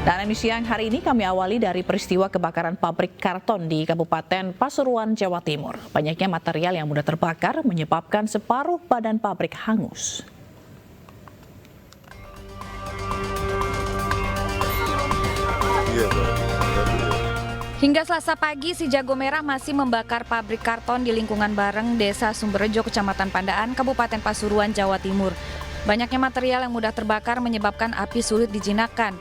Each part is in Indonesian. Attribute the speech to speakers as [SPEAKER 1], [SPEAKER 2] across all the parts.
[SPEAKER 1] Dan ini siang hari ini kami awali dari peristiwa kebakaran pabrik karton di Kabupaten Pasuruan, Jawa Timur. Banyaknya material yang mudah terbakar menyebabkan separuh badan pabrik hangus.
[SPEAKER 2] Hingga Selasa pagi, si jago merah masih membakar pabrik karton di lingkungan Bareng, Desa Sumberjo, Kecamatan Pandaan, Kabupaten Pasuruan, Jawa Timur. Banyaknya material yang mudah terbakar menyebabkan api sulit dijinakkan.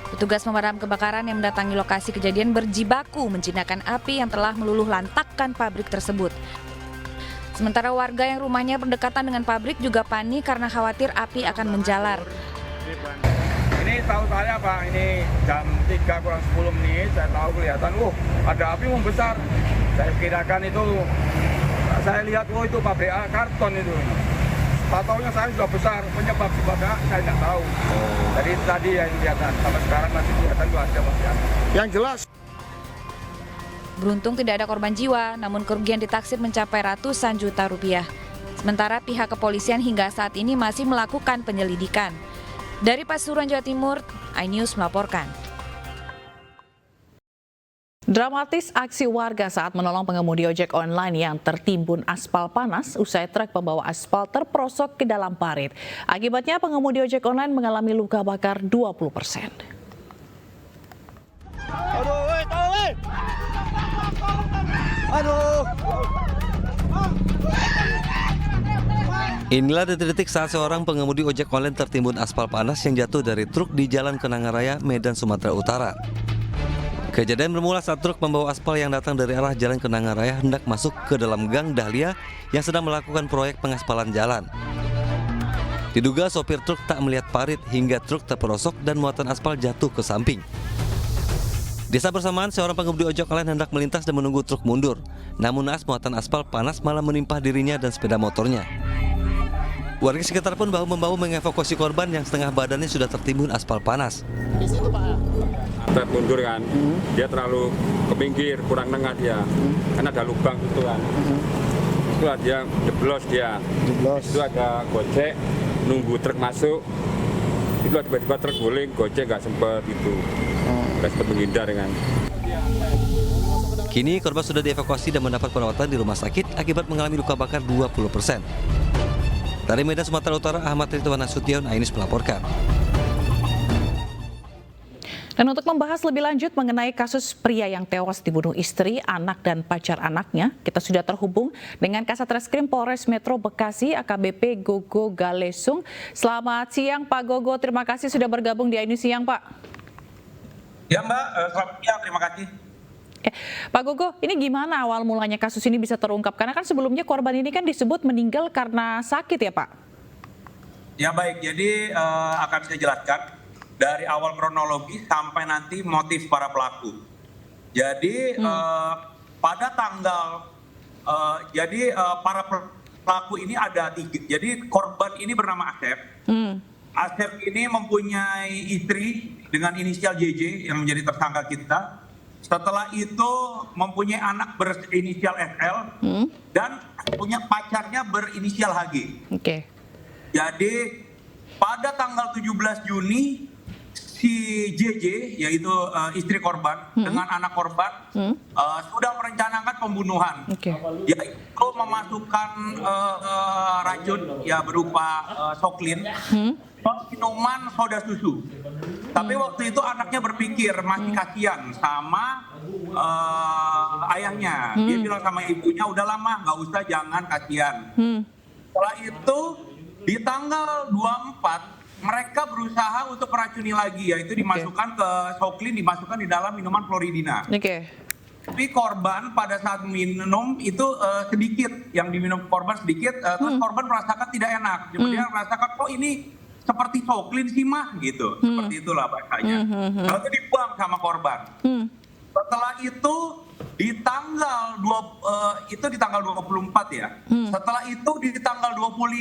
[SPEAKER 2] Petugas pemadam kebakaran yang mendatangi lokasi kejadian berjibaku menjinakkan api yang telah meluluh lantakkan pabrik tersebut. Sementara warga yang rumahnya berdekatan dengan pabrik juga panik karena khawatir api akan menjalar.
[SPEAKER 3] Ini tahu saya Pak, ini jam 3 kurang 10 menit, saya tahu kelihatan, ada api membesar. Saya kirakan itu, saya lihat, itu pabrik karton itu. Tahu-taunya saya sudah besar, penyebab sebabnya saya tidak tahu. Jadi tadi yang kelihatan, sampai sekarang masih kelihatan itu ada masih ada. Yang jelas.
[SPEAKER 2] Beruntung tidak ada korban jiwa, namun kerugian ditaksir mencapai ratusan juta rupiah. Sementara pihak kepolisian hingga saat ini masih melakukan penyelidikan. Dari Pasuruan, Jawa Timur, iNews melaporkan.
[SPEAKER 1] Dramatis aksi warga saat menolong pengemudi ojek online yang tertimbun aspal panas usai truk pembawa aspal terperosok ke dalam parit. Akibatnya pengemudi ojek online mengalami luka bakar 20%.
[SPEAKER 4] Inilah detik-detik saat seorang pengemudi ojek online tertimbun aspal panas yang jatuh dari truk di Jalan Kenanga Raya, Medan, Sumatera Utara. Kejadian bermula saat truk pembawa aspal yang datang dari arah Jalan Kenanga Raya hendak masuk ke dalam gang Dahlia yang sedang melakukan proyek pengaspalan jalan. Diduga sopir truk tak melihat parit hingga truk terperosok dan muatan aspal jatuh ke samping. Di saat bersamaan, seorang pengemudi ojek online hendak melintas dan menunggu truk mundur. Namun naas muatan aspal panas malah menimpa dirinya dan sepeda motornya. Warga sekitar pun bahu-membahu mengevakuasi korban yang setengah badannya sudah tertimbun aspal panas.
[SPEAKER 3] Di situ Pak. Truk mundur kan, dia terlalu ke pinggir, kurang tengah dia, karena ada lubang gitu kan. Itulah dia jeblos dia. Itu ada gojek, nunggu truk masuk. Itu tiba-tiba truk guling, gojek nggak sempat itu, nggak sempat menghindar kan.
[SPEAKER 4] Kini korban sudah dievakuasi dan mendapat perawatan di rumah sakit akibat mengalami luka bakar 20%. Dari Medan, Sumatera Utara, Ahmad Ridwan Nasution, iNews melaporkan.
[SPEAKER 1] Dan untuk membahas lebih lanjut mengenai kasus pria yang tewas dibunuh istri, anak, dan pacar anaknya, kita sudah terhubung dengan Kasat Reskrim Polres Metro Bekasi, AKBP Gogo Galesung. Selamat siang Pak Gogo, terima kasih sudah bergabung di iNews siang Pak.
[SPEAKER 5] Ya Mbak, selamat siang, terima kasih.
[SPEAKER 1] Pak Gogo, ini gimana awal mulanya kasus ini bisa terungkap? Karena kan sebelumnya korban ini kan disebut meninggal karena sakit ya Pak?
[SPEAKER 5] Ya baik, jadi akan saya jelaskan dari awal kronologi sampai nanti motif para pelaku. Jadi pada tanggal, para pelaku ini ada 3. Jadi korban ini bernama Asep. Asep ini mempunyai istri dengan inisial JJ yang menjadi tersangka kita. Setelah itu mempunyai anak berinisial SL dan punya pacarnya berinisial HG. Jadi pada tanggal 17 Juni si JJ yaitu istri korban dengan anak korban sudah merencanakan pembunuhan. Yaitu memasukkan racun ya berupa soklin minuman soda susu. Tapi waktu itu anaknya berpikir masih kasihan sama ayahnya. Dia bilang sama ibunya, udah lama nggak usah, jangan kasihan. Setelah itu di tanggal 24 mereka berusaha untuk meracuni lagi, yaitu dimasukkan ke soklin, dimasukkan di dalam minuman kloridina. Tapi korban pada saat minum itu sedikit, yang diminum korban sedikit, terus korban merasakan tidak enak. Dia merasakan, kok ini seperti soklin sih mah gitu, seperti itulah bahasanya. Lalu dibuang sama korban. Setelah itu di tanggal 24 ya. Setelah itu di tanggal 25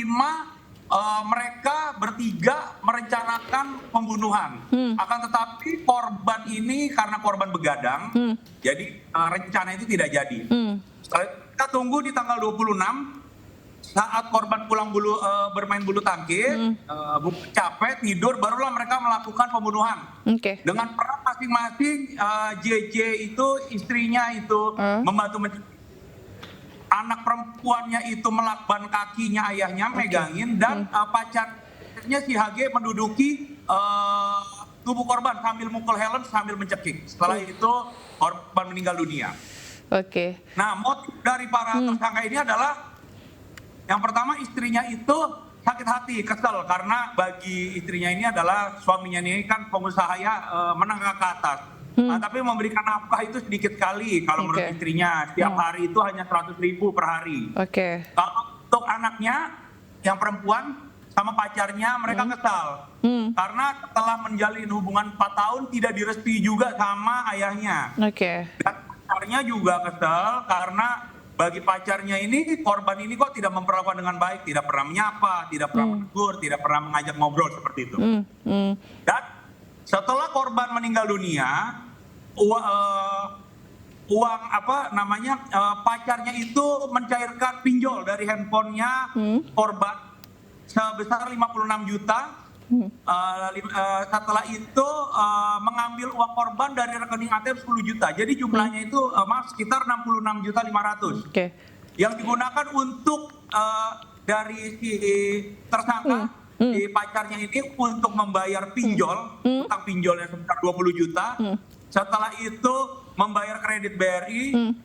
[SPEAKER 5] mereka bertiga merencanakan pembunuhan. Akan tetapi korban ini karena korban begadang, jadi rencana itu tidak jadi. Kita tunggu di tanggal 26 saat korban pulang bermain bulu tangkis, capek, tidur, barulah mereka melakukan pembunuhan.
[SPEAKER 1] Oke.
[SPEAKER 5] Dengan peran masing-masing, JJ itu istrinya itu membantu anak perempuannya itu melakban kakinya ayahnya, megangin, dan pacarnya si HG menduduki tubuh korban sambil mukul helm, sambil mencekik. Setelah itu korban meninggal dunia.
[SPEAKER 1] Oke.
[SPEAKER 5] Nah, motif dari para tersangka ini adalah yang pertama, istrinya itu sakit hati, kesel karena bagi istrinya ini adalah suaminya ini kan pengusaha ya, menengah ke atas. Nah, tapi memberikan nafkah itu sedikit sekali kalau menurut istrinya. Setiap hari itu hanya 100.000 per hari.
[SPEAKER 1] Oke.
[SPEAKER 5] Kalau untuk anaknya yang perempuan sama pacarnya, mereka kesal. Karena setelah menjalin hubungan 4 tahun tidak direstui juga sama ayahnya.
[SPEAKER 1] Oke.
[SPEAKER 5] Dan pacarnya juga kesal karena bagi pacarnya ini, korban ini kok tidak memperlakukan dengan baik, tidak pernah menyapa, tidak pernah menegur, tidak pernah mengajak ngobrol seperti itu. Dan setelah korban meninggal dunia, pacarnya itu mencairkan pinjol dari handphonenya korban sebesar 56 juta. Setelah itu mengambil uang korban dari rekening ATM 10 juta. Jadi jumlahnya itu sekitar 66.500.000.
[SPEAKER 1] Oke.
[SPEAKER 5] Yang digunakan untuk dari si tersangka, si pacarnya ini untuk membayar pinjol, utang pinjolnya sebesar 20 juta. Setelah itu membayar kredit BRI,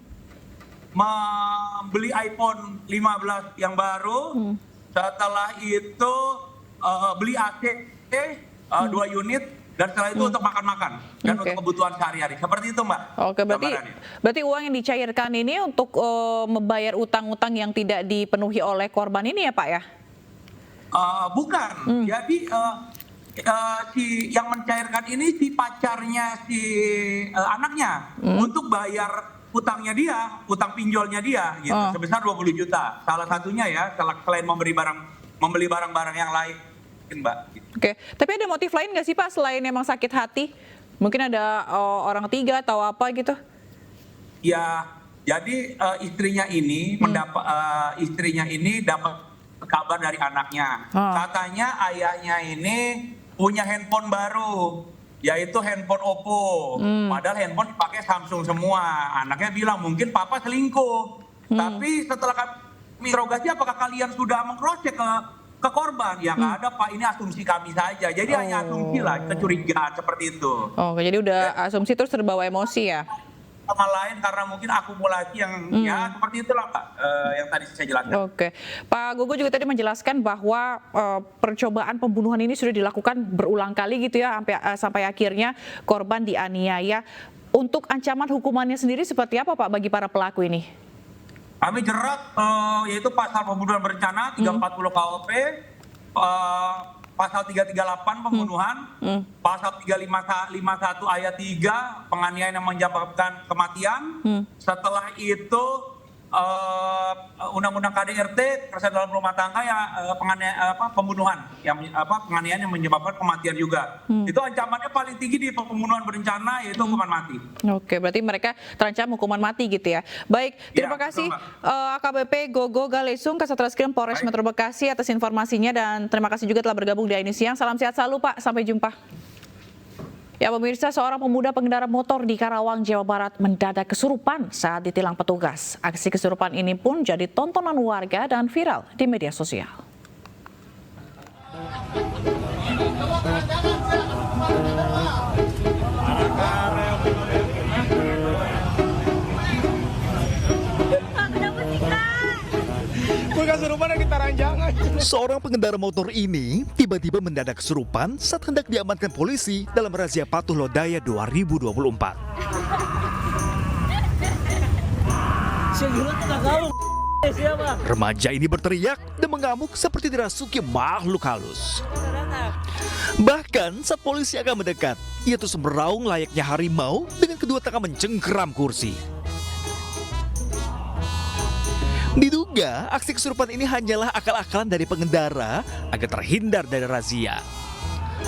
[SPEAKER 5] membeli iPhone 15 yang baru. Setelah itu beli AC 2 unit, dan setelah itu untuk makan-makan dan untuk kebutuhan sehari-hari. Seperti itu, Mbak.
[SPEAKER 1] Oke, berarti uang yang dicairkan ini untuk membayar utang-utang yang tidak dipenuhi oleh korban ini ya, Pak ya?
[SPEAKER 5] Bukan. Jadi si yang mencairkan ini si pacarnya si anaknya untuk bayar utangnya dia, utang pinjolnya dia gitu, sebesar 20 juta. Salah satunya ya, selain membeli barang-barang yang lain, Mbak.
[SPEAKER 1] Oke, tapi ada motif lain nggak sih, Pak, selain emang sakit hati? Mungkin ada orang ketiga atau apa gitu?
[SPEAKER 5] Ya, jadi istrinya ini dapat kabar dari anaknya. Katanya ayahnya ini punya handphone baru, yaitu handphone Oppo. Padahal handphone dipakai Samsung semua. Anaknya bilang mungkin papa selingkuh. Tapi setelah kami interogasi, apakah kalian sudah mengcross-check ke korban? Ya nggak ada, Pak, ini asumsi kami saja. Jadi hanya asumsi lah, kecurigaan seperti itu.
[SPEAKER 1] Jadi udah asumsi terus terbawa emosi ya?
[SPEAKER 5] Sama lain karena mungkin akumulasi yang ya seperti itulah, Pak, yang tadi saya jelaskan.
[SPEAKER 1] Oke, Pak Gogo juga tadi menjelaskan bahwa percobaan pembunuhan ini sudah dilakukan berulang kali gitu ya, sampai akhirnya korban dianiaya. Untuk ancaman hukumannya sendiri seperti apa, Pak, bagi para pelaku ini?
[SPEAKER 5] Kami jerat yaitu pasal pembunuhan berencana 340 KUP, pasal 338 pembunuhan, pasal 351 ayat 3 penganiayaan yang menyebabkan kematian. Setelah itu Undang-Undang KDRT, kekerasan dalam rumah tangga ya, pembunuhan yang penganiayaan yang menyebabkan kematian juga. Itu ancamannya paling tinggi di pembunuhan berencana, yaitu hukuman mati.
[SPEAKER 1] Oke, berarti mereka terancam hukuman mati gitu ya. Baik, terima kasih AKBP Gogo Galesung, Kasatreskrim Polres Metro Bekasi atas informasinya, dan terima kasih juga telah bergabung di Ini Siang. Salam sehat selalu, Pak. Sampai jumpa. Ya pemirsa, seorang pemuda pengendara motor di Karawang, Jawa Barat mendadak kesurupan saat ditilang petugas. Aksi kesurupan ini pun jadi tontonan warga dan viral di media sosial.
[SPEAKER 6] Seorang pengendara motor ini tiba-tiba mendadak kesurupan saat hendak diamankan polisi dalam razia Patuh Lodaya 2024. Remaja ini berteriak dan mengamuk seperti dirasuki makhluk halus. Bahkan saat polisi akan mendekat, ia terus meraung layaknya harimau dengan kedua tangan mencengkeram kursi. Diduga aksi kesurupan ini hanyalah akal-akalan dari pengendara agar terhindar dari razia.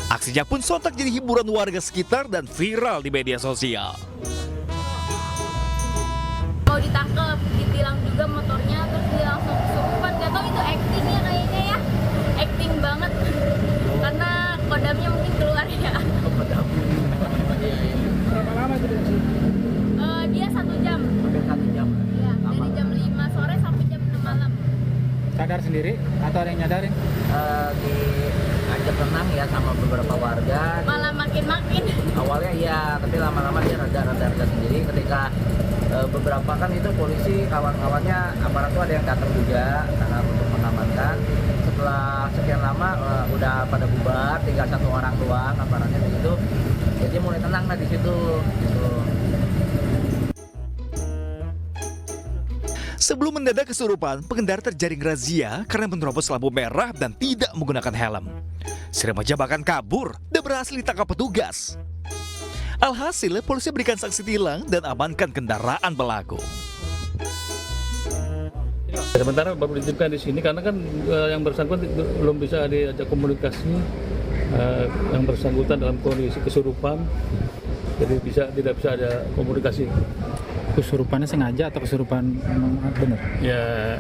[SPEAKER 6] Aksinya pun sontak jadi hiburan warga sekitar dan viral di media sosial.
[SPEAKER 7] Mau ditangkap, ditilang juga motornya, terus dia langsung kesurupan. Gak tau itu sadar sendiri atau ada yang nyadarin?
[SPEAKER 8] Diajak tenang ya sama beberapa warga.
[SPEAKER 9] Malah makin-makin.
[SPEAKER 8] Awalnya iya, tapi lama-lama dia rada sendiri. Ketika beberapa kan itu polisi kawan-kawannya aparat tuh ada yang datang juga karena untuk mengamankan. Setelah sekian lama udah pada bubar, tinggal satu orang doang aparatnya di situ. Jadi mulai tenang lah di situ. Gitu.
[SPEAKER 6] Sebelum mendadak kesurupan, pengendara terjaring razia karena menerobos lampu merah dan tidak menggunakan helm. Si remaja bahkan kabur dan berhasil ditangkap petugas. Alhasil, polisi berikan sanksi tilang dan amankan kendaraan pelaku.
[SPEAKER 10] Sementara baru dititipkan di sini karena kan yang bersangkutan belum bisa diajak komunikasi, yang bersangkutan dalam kondisi kesurupan, jadi tidak bisa ada komunikasi.
[SPEAKER 7] Kesurupannya sengaja atau kesurupan benar?
[SPEAKER 10] Ya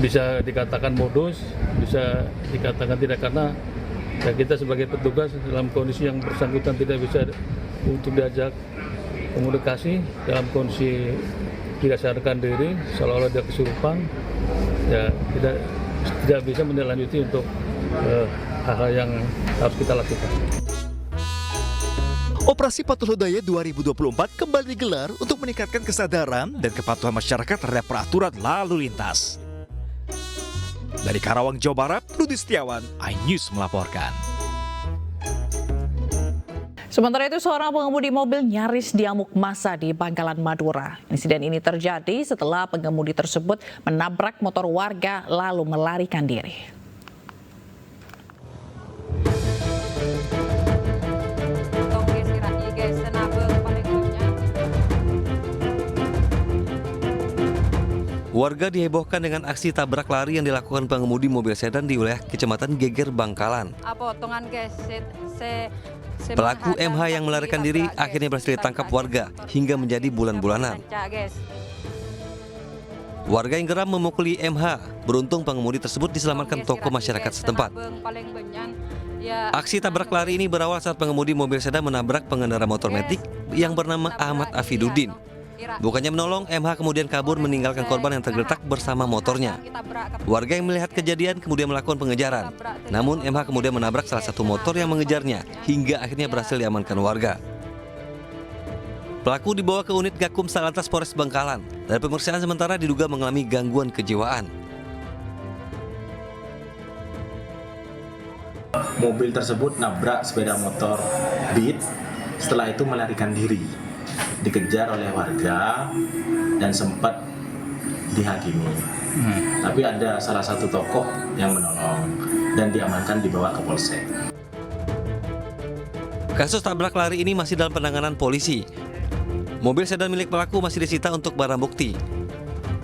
[SPEAKER 10] bisa dikatakan modus, bisa dikatakan tidak, karena ya kita sebagai petugas dalam kondisi yang bersangkutan tidak bisa untuk diajak komunikasi, dalam kondisi tidak sadarkan diri, seolah-olah dia kesurupan, ya tidak bisa menindaklanjuti untuk hal-hal yang harus kita lakukan.
[SPEAKER 6] Operasi Patuh Lodaya 2024 kembali digelar untuk meningkatkan kesadaran dan kepatuhan masyarakat terhadap peraturan lalu lintas. Dari Karawang, Jawa Barat, Rudi Setiawan, iNews melaporkan.
[SPEAKER 1] Sementara itu, seorang pengemudi mobil nyaris diamuk massa di Bangkalan, Madura. Insiden ini terjadi setelah pengemudi tersebut menabrak motor warga lalu melarikan diri.
[SPEAKER 4] Warga dihebohkan dengan aksi tabrak lari yang dilakukan pengemudi mobil sedan di wilayah Kecamatan Geger, Bangkalan. Pelaku MH yang melarikan diri akhirnya berhasil ditangkap warga hingga menjadi bulan-bulanan. Warga yang geram memukuli MH, beruntung pengemudi tersebut diselamatkan tokoh masyarakat setempat. Aksi tabrak lari ini berawal saat pengemudi mobil sedan menabrak pengendara motor metik yang bernama Ahmad Afiduddin. Bukannya menolong, MH kemudian kabur meninggalkan korban yang tergeletak bersama motornya. Warga yang melihat kejadian kemudian melakukan pengejaran. Namun MH kemudian menabrak salah satu motor yang mengejarnya hingga akhirnya berhasil diamankan warga. Pelaku dibawa ke unit Gakum Satlantas Polres Bangkalan. Dari pemeriksaan sementara diduga mengalami gangguan kejiwaan.
[SPEAKER 11] Mobil tersebut nabrak sepeda motor Beat, setelah itu melarikan diri. Dikejar oleh warga dan sempat dihakimi. Tapi ada salah satu tokoh yang menolong dan diamankan dibawa ke polsek.
[SPEAKER 4] Kasus tabrak lari ini masih dalam penanganan polisi. Mobil sedan milik pelaku masih disita untuk barang bukti.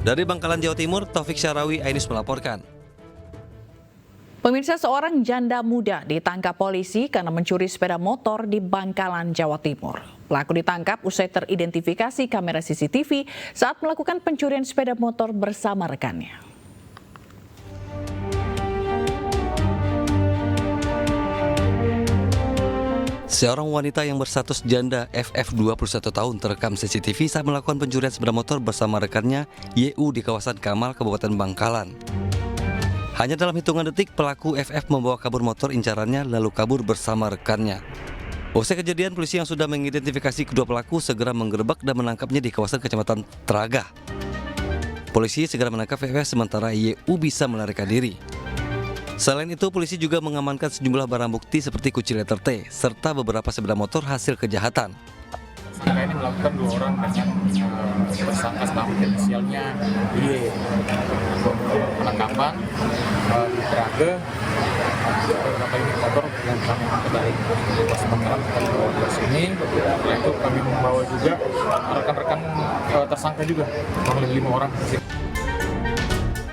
[SPEAKER 4] Dari Bangkalan, Jawa Timur, Taufik Syarawi, iNews melaporkan.
[SPEAKER 1] Pemirsa, seorang janda muda ditangkap polisi karena mencuri sepeda motor di Bangkalan, Jawa Timur. Pelaku ditangkap usai teridentifikasi kamera CCTV saat melakukan pencurian sepeda motor bersama rekannya.
[SPEAKER 4] Seorang wanita yang berstatus janda FF 21 tahun terekam CCTV saat melakukan pencurian sepeda motor bersama rekannya YU di kawasan Kamal, Kabupaten Bangkalan. Hanya dalam hitungan detik, pelaku FF membawa kabur motor incarannya lalu kabur bersama rekannya. Usai kejadian, polisi yang sudah mengidentifikasi kedua pelaku segera menggerebek dan menangkapnya di kawasan Kecamatan Tragah. Polisi segera menangkap FF sementara YU bisa melarikan diri. Selain itu, polisi juga mengamankan sejumlah barang bukti seperti kunci letter T serta beberapa sepeda motor hasil kejahatan.
[SPEAKER 7] Tersangka ini melakukan 2 orang dengan tersangka selama inisialnya Y. Penangkapan di Trage beberapa unit motor yang kami angkat dari Polres Bangkalan kami bawa ke sini. Setelah itu kami membawa juga rekan-rekan tersangka juga, kurang lebih 5 orang.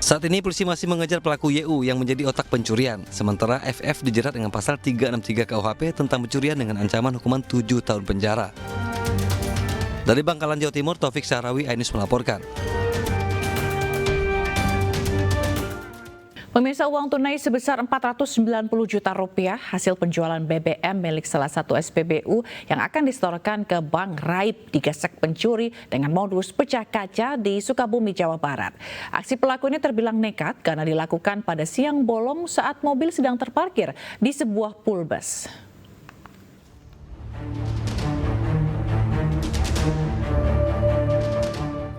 [SPEAKER 4] Saat ini polisi masih mengejar pelaku YU yang menjadi otak pencurian. Sementara FF dijerat dengan pasal 363 KUHP tentang pencurian dengan ancaman hukuman 7 tahun penjara. Dari Bangkalan, Jawa Timur, Taufik Syarawi, iNews melaporkan.
[SPEAKER 1] Pemirsa, uang tunai sebesar 490 juta rupiah hasil penjualan BBM milik salah satu SPBU yang akan disetorkan ke Bank Raib digesek pencuri dengan modus pecah kaca di Sukabumi, Jawa Barat. Aksi pelaku ini terbilang nekat karena dilakukan pada siang bolong saat mobil sedang terparkir di sebuah pool bus.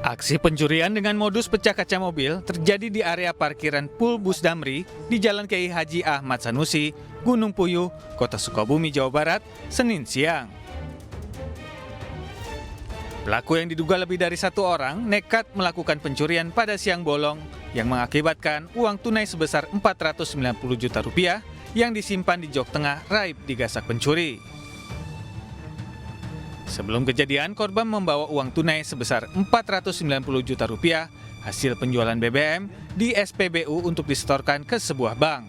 [SPEAKER 6] Aksi pencurian dengan modus pecah kaca mobil terjadi di area parkiran Pool Bus Damri di Jalan Kiai Haji Ahmad Sanusi, Gunung Puyuh, Kota Sukabumi, Jawa Barat, Senin siang. Pelaku yang diduga lebih dari satu orang nekat melakukan pencurian pada siang bolong yang mengakibatkan uang tunai sebesar 490 juta rupiah yang disimpan di jok tengah Raib digasak pencuri. Sebelum kejadian, korban membawa uang tunai sebesar 490 juta rupiah hasil penjualan BBM di SPBU untuk disetorkan ke sebuah bank.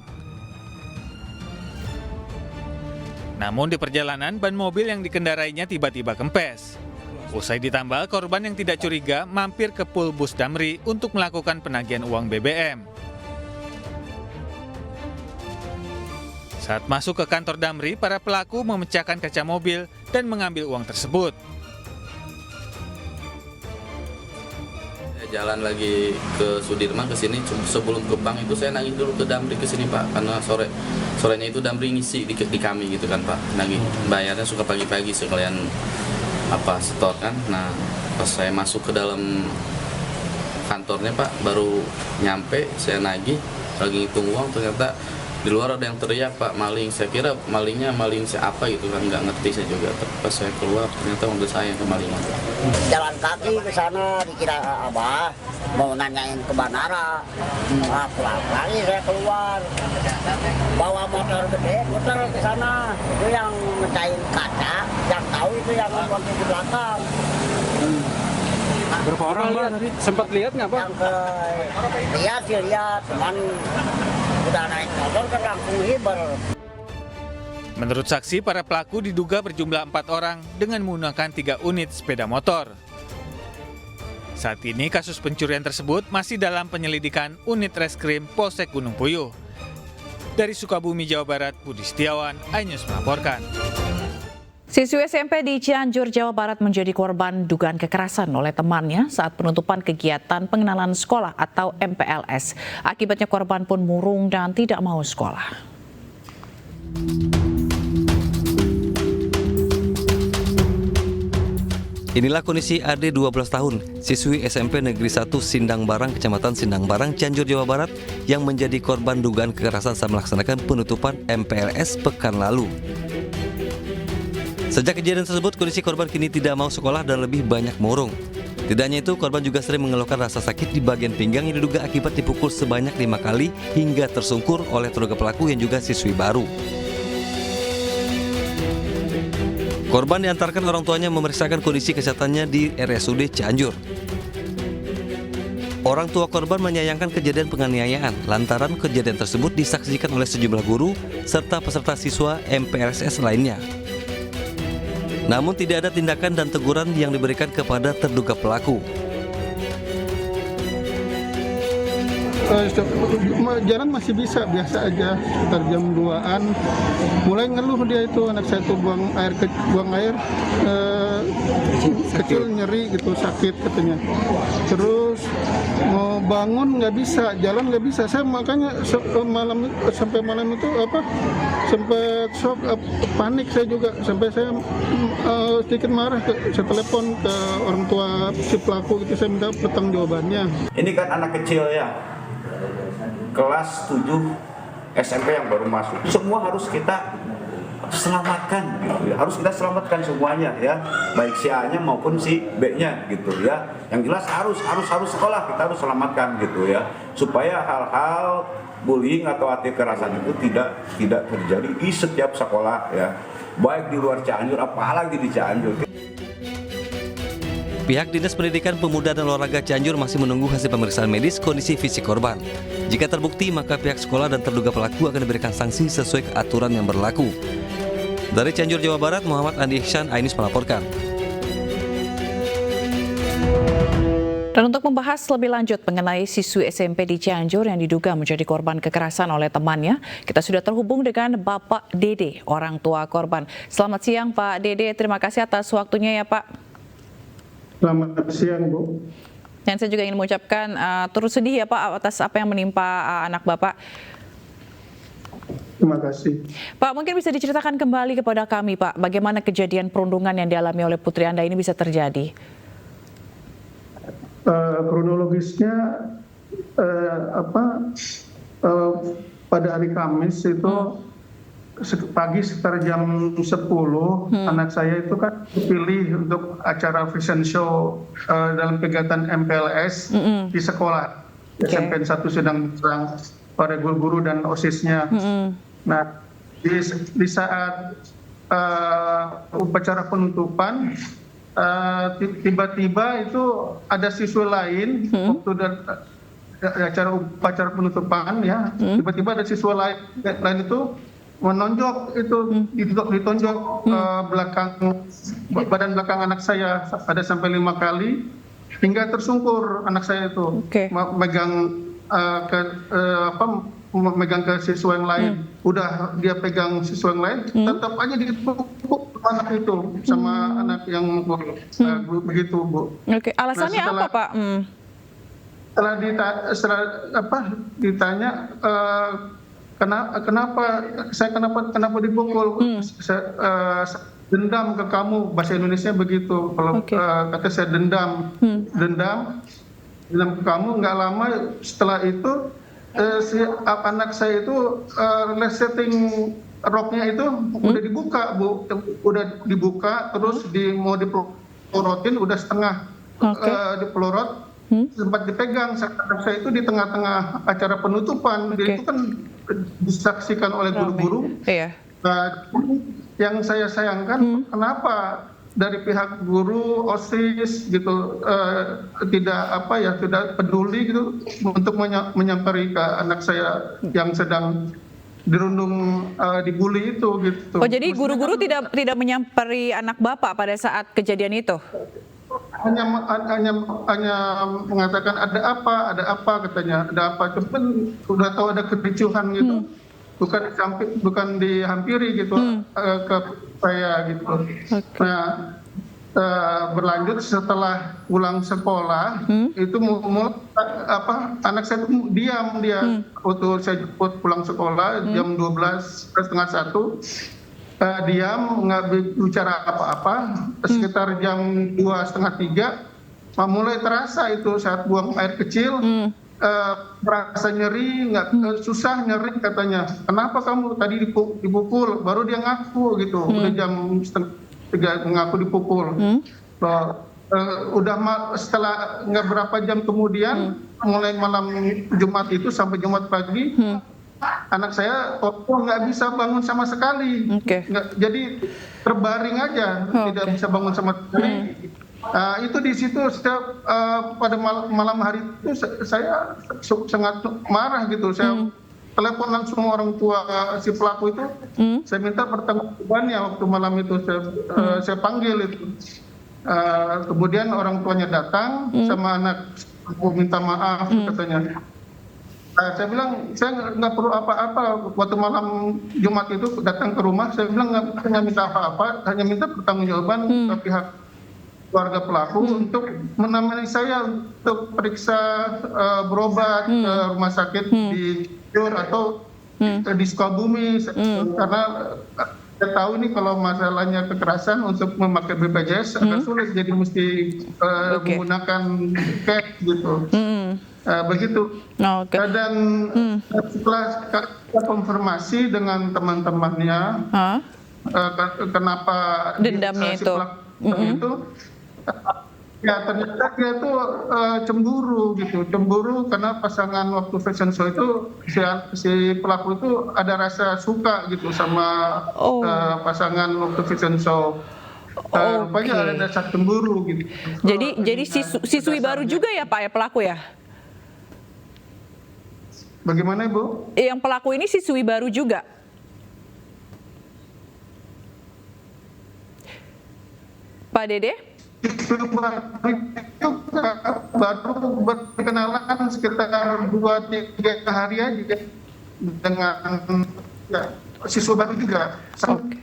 [SPEAKER 6] Namun di perjalanan, ban mobil yang dikendarainya tiba-tiba kempes. Usai ditambal, korban yang tidak curiga mampir ke Pool Bus Damri untuk melakukan penagihan uang BBM. Saat masuk ke kantor Damri, para pelaku memecahkan kaca mobil dan mengambil uang tersebut.
[SPEAKER 9] Saya jalan lagi ke Sudirman ke sini, sebelum ke bank itu saya nagih dulu ke Damri ke sini Pak, karena sorenya itu Damri ngisi di kami gitu kan Pak, nagih bayarnya suka pagi-pagi sekalian setor kan. Nah pas saya masuk ke dalam kantornya Pak, baru nyampe saya nagih lagi ngitung uang, ternyata di luar ada yang teriak Pak, maling. Saya kira malingnya maling siapa gitu kan, nggak ngerti saya juga. Pas saya keluar ternyata mobil saya yang kemalingan.
[SPEAKER 12] Jalan kaki ke sana dikira Abah mau nanyain ke bandara. Pulang lagi saya keluar bawa motor gede, muter ke sana. Itu yang mecahin kaca, yang tahu itu yang nonton di belakang.
[SPEAKER 7] Berapa orang Pak tadi? Sempat lihat nggak Pak?
[SPEAKER 12] Yang lihat, cuman udah naik motor kan langsung hiber.
[SPEAKER 6] Menurut saksi, para pelaku diduga berjumlah 4 orang dengan menggunakan 3 unit sepeda motor. Saat ini kasus pencurian tersebut masih dalam penyelidikan unit reskrim Polsek Gunung Puyuh. Dari Sukabumi, Jawa Barat, Budi Setiawan, iNews melaporkan.
[SPEAKER 1] Siswi SMP di Cianjur, Jawa Barat menjadi korban dugaan kekerasan oleh temannya saat penutupan kegiatan pengenalan sekolah atau MPLS. Akibatnya korban pun murung dan tidak mau sekolah.
[SPEAKER 4] Inilah kondisi AD 12 tahun, siswi SMP Negeri 1 Sindang Barang, Kecamatan Sindang Barang, Cianjur, Jawa Barat, yang menjadi korban dugaan kekerasan saat melaksanakan penutupan MPLS pekan lalu. Sejak kejadian tersebut, kondisi korban kini tidak mau sekolah dan lebih banyak murung. Tidak hanya itu, korban juga sering mengeluhkan rasa sakit di bagian pinggang yang diduga akibat dipukul sebanyak 5 kali hingga tersungkur oleh terduga pelaku yang juga siswi baru. Korban diantarkan orang tuanya memeriksakan kondisi kesehatannya di RSUD Cianjur. Orang tua korban menyayangkan kejadian penganiayaan lantaran kejadian tersebut disaksikan oleh sejumlah guru serta peserta siswa MPLS lainnya. Namun tidak ada tindakan dan teguran yang diberikan kepada terduga pelaku.
[SPEAKER 13] Jalan masih bisa, biasa aja, sekitar jam 2-an. Mulai ngeluh dia itu, anak saya tuh buang air kecil nyeri gitu, sakit katanya. Terus mau bangun nggak bisa, jalan nggak bisa. Saya makanya sampai malam itu sempat shock, panik saya juga, sampai saya sedikit marah. Saya telepon ke orang tua si pelaku gitu, saya minta pertanggungjawabannya.
[SPEAKER 14] Ini kan anak kecil ya, kelas 7 SMP yang baru masuk. Semua harus kita selamatkan gitu ya. Harus kita selamatkan semuanya ya, baik si A-nya maupun si B-nya gitu ya. Yang jelas harus sekolah, kita harus selamatkan gitu ya, supaya hal-hal bullying atau aksi kekerasan itu tidak terjadi di setiap sekolah ya, baik di luar Cianjur apalagi di Cianjur.
[SPEAKER 4] Pihak Dinas Pendidikan Pemuda dan Olahraga Cianjur masih menunggu hasil pemeriksaan medis kondisi fisik korban. Jika terbukti, maka pihak sekolah dan terduga pelaku akan diberikan sanksi sesuai aturan yang berlaku. Dari Cianjur, Jawa Barat, Muhammad Andi Ihsan, iNews melaporkan.
[SPEAKER 1] Dan untuk membahas lebih lanjut mengenai siswi SMP di Cianjur yang diduga menjadi korban kekerasan oleh temannya, kita sudah terhubung dengan Bapak Dede, orang tua korban. Selamat siang Pak Dede, terima kasih atas waktunya ya Pak.
[SPEAKER 13] Selamat siang Bu.
[SPEAKER 1] Dan saya juga ingin mengucapkan turut sedih ya Pak atas apa yang menimpa anak Bapak.
[SPEAKER 13] Terima kasih.
[SPEAKER 1] Pak, mungkin bisa diceritakan kembali kepada kami Pak, bagaimana kejadian perundungan yang dialami oleh putri Anda ini bisa terjadi?
[SPEAKER 13] Kronologisnya pada hari Kamis itu pagi sekitar jam 10 anak saya itu kan dipilih untuk acara fashion show dalam kegiatan MPLS di sekolah. SMP 1 sedang berang para guru-guru dan OSIS-nya. Nah, di saat upacara penutupan tiba-tiba itu ada siswa lain waktu acara upacara penutupan ya, tiba-tiba ada siswa lain itu menonjok itu ditonjok badan belakang anak saya ada sampai 5 kali hingga tersungkur anak saya itu megang ke siswa yang lain. Udah dia pegang siswa yang lain, tetap aja dipukul anak itu sama anak yang begitu Bu.
[SPEAKER 1] Oke, alasannya apa Pak?
[SPEAKER 13] Setelah ditanya kenapa dipukul? Saya dendam ke kamu, bahasa Indonesia begitu. Kalau kata saya dendam ke kamu. Nggak lama setelah itu si anak saya itu resetting roknya itu udah dibuka Bu, terus mau dipelorotin udah setengah dipelorot, sempat dipegang anak saya itu di tengah-tengah acara penutupan. Dia itu kan disaksikan oleh guru-guru. Yang saya sayangkan kenapa dari pihak guru, OSIS gitu tidak peduli gitu untuk menyampaikan ke anak saya yang sedang dirundung dibully itu gitu.
[SPEAKER 1] Oh, jadi guru-guru tidak menyampaikan anak Bapak pada saat kejadian itu? Hanya mengatakan ada apa katanya, ada apa, cuman udah tahu ada kericuhan gitu. Bukan dihampiri gitu ke saya gitu. Nah, berlanjut setelah pulang sekolah itu anak saya diam dia waktu saya jemput pulang sekolah jam 12:30 diam, nggak bicara apa-apa. Sekitar jam 2:30 mulai terasa itu saat buang air kecil. Merasa nyeri, susah nyeri katanya. Kenapa kamu tadi dipukul? Baru dia ngaku gitu. Udah jam 2:30 ngaku dipukul. Setelah nggak berapa jam kemudian, mulai malam Jumat itu sampai Jumat pagi, anak saya nggak bisa bangun sama sekali. Jadi terbaring aja, tidak bisa bangun sama sekali. Itu di situ pada malam hari itu saya sangat marah gitu. Saya telepon langsung orang tua si pelaku itu. Saya minta pertanggungjawabannya waktu malam itu. Saya panggil itu. Kemudian orang tuanya datang sama anak, aku minta maaf katanya. Saya bilang saya nggak perlu apa-apa. Waktu malam Jumat itu datang ke rumah, saya bilang nggak minta apa-apa, hanya minta pertanggungjawaban ke pihak keluarga pelaku untuk menemani saya untuk periksa berobat ke rumah sakit di Cianjur atau di Sukabumi, karena saya tahu ini kalau masalahnya kekerasan untuk memakai BPJS agak sulit, jadi mesti menggunakan cash gitu. Begitu. Dan setelah konfirmasi dengan teman-temannya kenapa dendamnya
[SPEAKER 13] si pelaku itu ya ternyata dia tuh cemburu karena pasangan waktu fashion show itu si pelaku itu ada rasa suka gitu sama pasangan waktu fashion show. Rupanya ada dasar cemburu gitu.
[SPEAKER 1] Jadi siswi baru juga ya Pak ya pelaku ya?
[SPEAKER 13] Bagaimana Ibu?
[SPEAKER 1] Yang pelaku ini siswi baru juga? Pak Dede?
[SPEAKER 13] baru berkenalan sekitar 2-3 hari aja dengan siswa baru juga.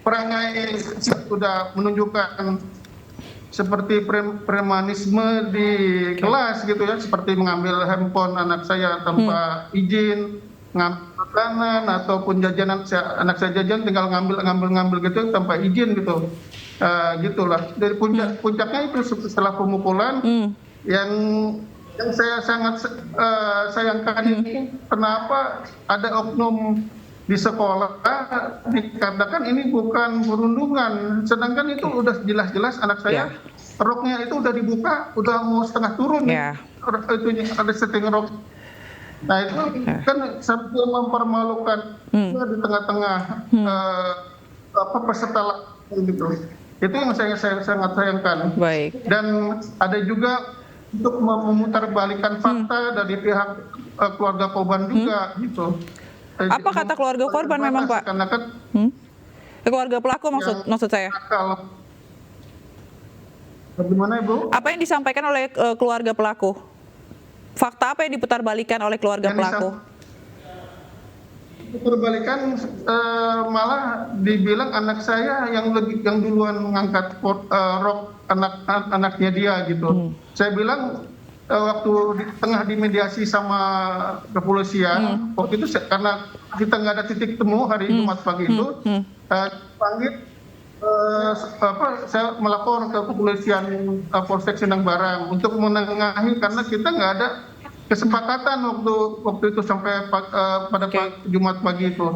[SPEAKER 13] Perangai sudah menunjukkan seperti premanisme di kelas gitu ya, seperti mengambil handphone anak saya tanpa izin, ngambil makanan ataupun jajanan anak saya jajan tinggal ngambil gitu tanpa izin gitu. Gitulah. Dari puncaknya itu setelah pemukulan yang saya sangat sayangkan ini kenapa ada oknum di sekolah dikatakan ini bukan perundungan, sedangkan itu udah jelas-jelas anak saya roknya itu udah dibuka, udah mau setengah turun, itu ada setting rok. Nah itu kan sambil mempermalukan di tengah-tengah peserta gitu. Itu yang saya sangat sayangkan. Dan ada juga untuk memutarbalikan fakta dari pihak keluarga korban juga gitu.
[SPEAKER 1] Apa kata keluarga korban memang Pak?
[SPEAKER 13] Karena kan
[SPEAKER 1] keluarga pelaku maksud saya.
[SPEAKER 13] Bagaimana Ibu?
[SPEAKER 1] Apa yang disampaikan oleh keluarga pelaku? Fakta apa yang diputarbalikan oleh keluarga pelaku? Diputarbalikan
[SPEAKER 13] malah dibilang anak saya yang duluan mengangkat rok anaknya dia gitu. Saya bilang waktu tengah dimediasi sama kepolisian, waktu itu karena kita nggak ada titik temu hari Jumat pagi itu, panggil saya melapor ke kepolisian Polsek Sindang Barang untuk menengahi karena kita nggak ada kesepakatan waktu itu sampai pada Jumat pagi itu.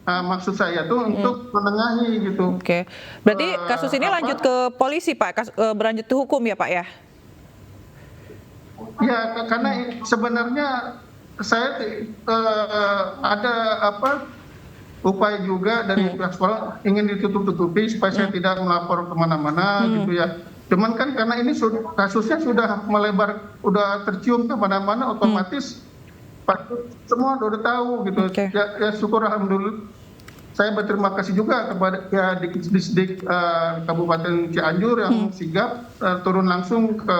[SPEAKER 13] Maksud saya tuh untuk menengahi gitu.
[SPEAKER 1] Berarti kasus ini lanjut ke polisi Pak, berlanjut ke hukum ya Pak ya?
[SPEAKER 13] Ya, karena sebenarnya saya ada upaya juga dari pihak sekolah ingin ditutup-tutupi supaya saya tidak melapor kemana-mana gitu ya. Cuman kan karena ini kasusnya sudah melebar, udah tercium kemana-mana, otomatis semua udah tahu gitu. Ya syukur alhamdulillah. Saya berterima kasih juga kepada Dikdik Kabupaten Cianjur yang sigap turun langsung ke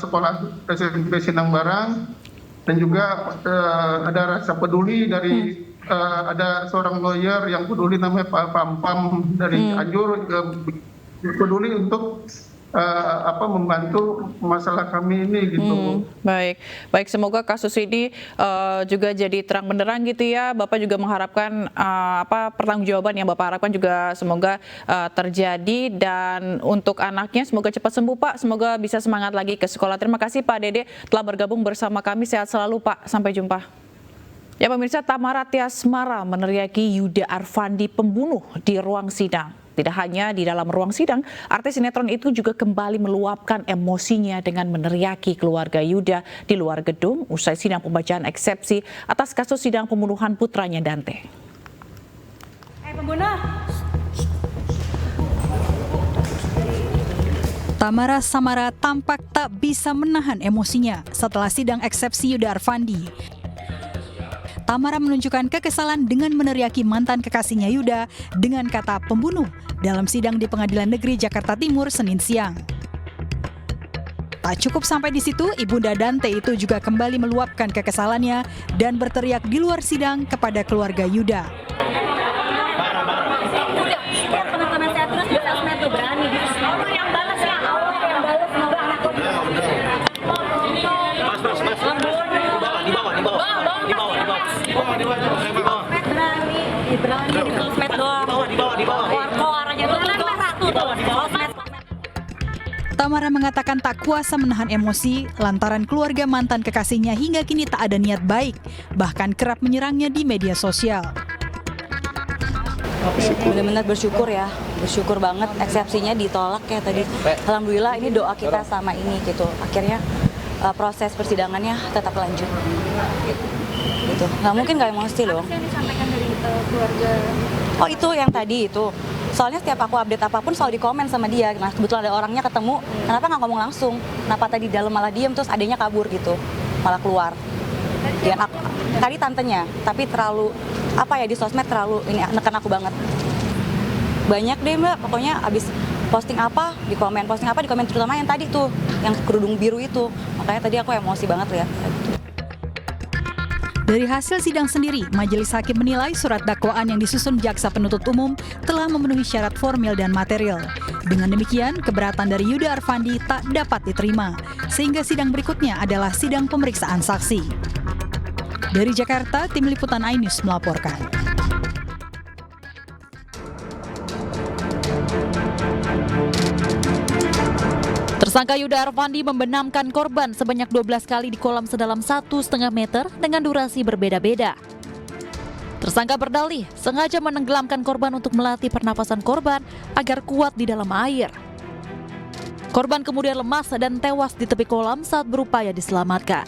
[SPEAKER 13] sekolah SMP Sindang Barang, dan juga ada rasa peduli dari ada seorang lawyer yang peduli namanya Pak Pam dari Cianjur, peduli untuk membantu masalah kami ini gitu.
[SPEAKER 1] Baik, semoga kasus ini juga jadi terang benderang gitu ya. Bapak juga mengharapkan pertanggungjawaban yang Bapak harapkan juga semoga terjadi, dan untuk anaknya semoga cepat sembuh Pak, semoga bisa semangat lagi ke sekolah. Terima kasih Pak Dede telah bergabung bersama kami, sehat selalu Pak, sampai jumpa. Ya pemirsa, Tamara Tiasmara meneriaki Yuda Arfandi pembunuh di ruang sidang. Tidak hanya di dalam ruang sidang, artis sinetron itu juga kembali meluapkan emosinya dengan meneriaki keluarga Yuda di luar gedung usai sidang pembacaan eksepsi atas kasus sidang pembunuhan putranya Dante.
[SPEAKER 15] Tamara Samara tampak tak bisa menahan emosinya setelah sidang eksepsi Yuda Arfandi. Tamara menunjukkan kekesalan dengan meneriaki mantan kekasihnya Yuda dengan kata pembunuh dalam sidang di Pengadilan Negeri Jakarta Timur Senin siang. Tak cukup sampai di situ, ibunda Dante itu juga kembali meluapkan kekesalannya dan berteriak di luar sidang kepada keluarga Yuda.
[SPEAKER 16] Teman-teman saya terus di sosmed tuh berani gitu. Allah yang balas ya, Allah yang balas, semoga anakku di bawah. Berani di sosmed doang. Keluarnya tuh satu tuh di sosmed.
[SPEAKER 15] Tamara mengatakan tak kuasa menahan emosi lantaran keluarga mantan kekasihnya hingga kini tak ada niat baik, bahkan kerap menyerangnya di media sosial.
[SPEAKER 17] Benar-benar bersyukur ya, bersyukur banget eksepsinya ditolak ya tadi. Alhamdulillah ini doa kita sama ini gitu. Akhirnya proses persidangannya tetap lanjut. Gitu. Nggak mungkin nggak emosi loh.
[SPEAKER 16] Apa yang disampaikan dari keluarga?
[SPEAKER 17] Oh itu yang tadi itu. Soalnya setiap aku update apapun selalu dikomen sama dia. Nah kebetulan ada orangnya ketemu, kenapa nggak ngomong langsung? Kenapa tadi dalam malah diem terus adanya kabur gitu, malah keluar. Ya, tadi tantenya, tapi terlalu di sosmed terlalu ini neken aku banget. Banyak deh Mbak, pokoknya abis posting apa di komen, terutama yang tadi tuh, yang kerudung biru itu. Makanya tadi aku emosi banget lihat.
[SPEAKER 15] Dari hasil sidang sendiri, majelis hakim menilai surat dakwaan yang disusun jaksa penuntut umum telah memenuhi syarat formil dan material. Dengan demikian, keberatan dari Yuda Arfandi tak dapat diterima, sehingga sidang berikutnya adalah sidang pemeriksaan saksi. Dari Jakarta, Tim Liputan iNews melaporkan.
[SPEAKER 18] Tersangka Yuda Arfandi membenamkan korban sebanyak 12 kali di kolam sedalam 1,5 meter dengan durasi berbeda-beda. Tersangka berdalih sengaja menenggelamkan korban untuk melatih pernapasan korban agar kuat di dalam air. Korban kemudian lemas dan tewas di tepi kolam saat berupaya diselamatkan.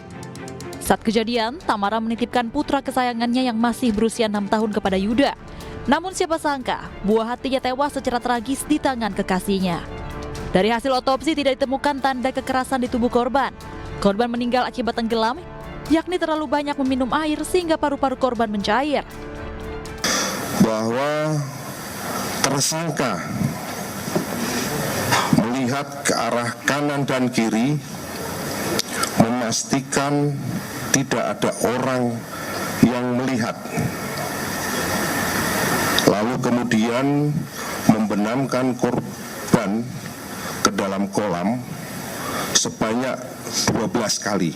[SPEAKER 18] Saat kejadian, Tamara menitipkan putra kesayangannya yang masih berusia 6 tahun kepada Yuda. Namun siapa sangka, buah hatinya tewas secara tragis di tangan kekasihnya. Dari hasil otopsi tidak ditemukan tanda kekerasan di tubuh korban. Korban meninggal akibat tenggelam, yakni terlalu banyak meminum air sehingga paru-paru korban mencair.
[SPEAKER 19] Bahwa tersangka melihat ke arah kanan dan kiri, memastikan tidak ada orang yang melihat. Lalu kemudian membenamkan korban ke dalam kolam sebanyak 12 kali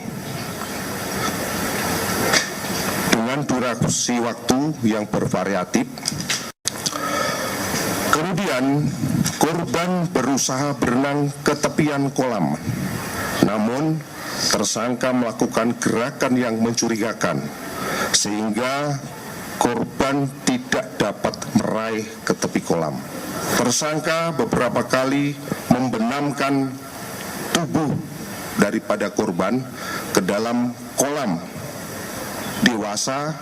[SPEAKER 19] dengan durasi waktu yang bervariatif. Kemudian korban berusaha berenang ke tepian kolam, namun tersangka melakukan gerakan yang mencurigakan sehingga korban tidak dapat meraih ke tepi kolam. Tersangka beberapa kali membenamkan tubuh daripada korban ke dalam kolam dewasa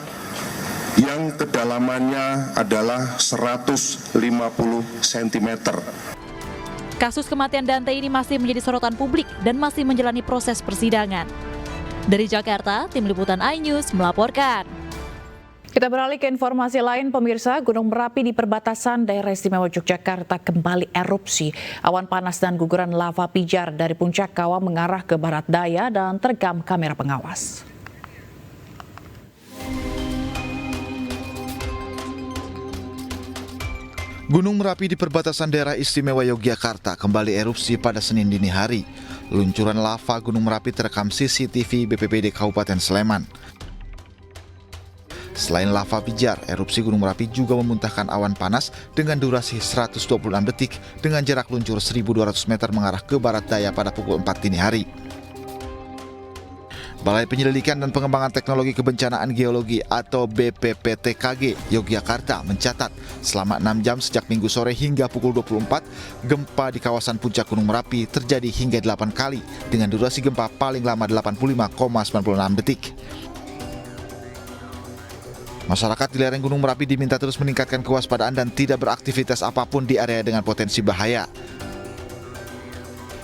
[SPEAKER 19] yang kedalamannya adalah 150 cm.
[SPEAKER 18] Kasus kematian Dante ini masih menjadi sorotan publik dan masih menjalani proses persidangan. Dari Jakarta, Tim Liputan iNews melaporkan.
[SPEAKER 1] Kita beralih ke informasi lain, pemirsa. Gunung Merapi di perbatasan Daerah Istimewa Yogyakarta kembali erupsi. Awan panas dan guguran lava pijar dari puncak kawah mengarah ke barat daya dan terekam kamera pengawas.
[SPEAKER 20] Gunung Merapi di perbatasan Daerah Istimewa Yogyakarta kembali erupsi pada Senin dini hari. Luncuran lava Gunung Merapi terekam CCTV BPBD Kabupaten Sleman. Selain lava pijar, erupsi Gunung Merapi juga memuntahkan awan panas dengan durasi 126 detik dengan jarak luncur 1.200 meter mengarah ke barat daya pada pukul 4 dini hari. Balai Penyelidikan dan Pengembangan Teknologi Kebencanaan Geologi atau BPPTKG Yogyakarta mencatat selama 6 jam sejak Minggu sore hingga pukul 24, gempa di kawasan puncak Gunung Merapi terjadi hingga 8 kali dengan durasi gempa paling lama 85,96 detik. Masyarakat di lereng Gunung Merapi diminta terus meningkatkan kewaspadaan dan tidak beraktivitas apapun di area dengan potensi bahaya.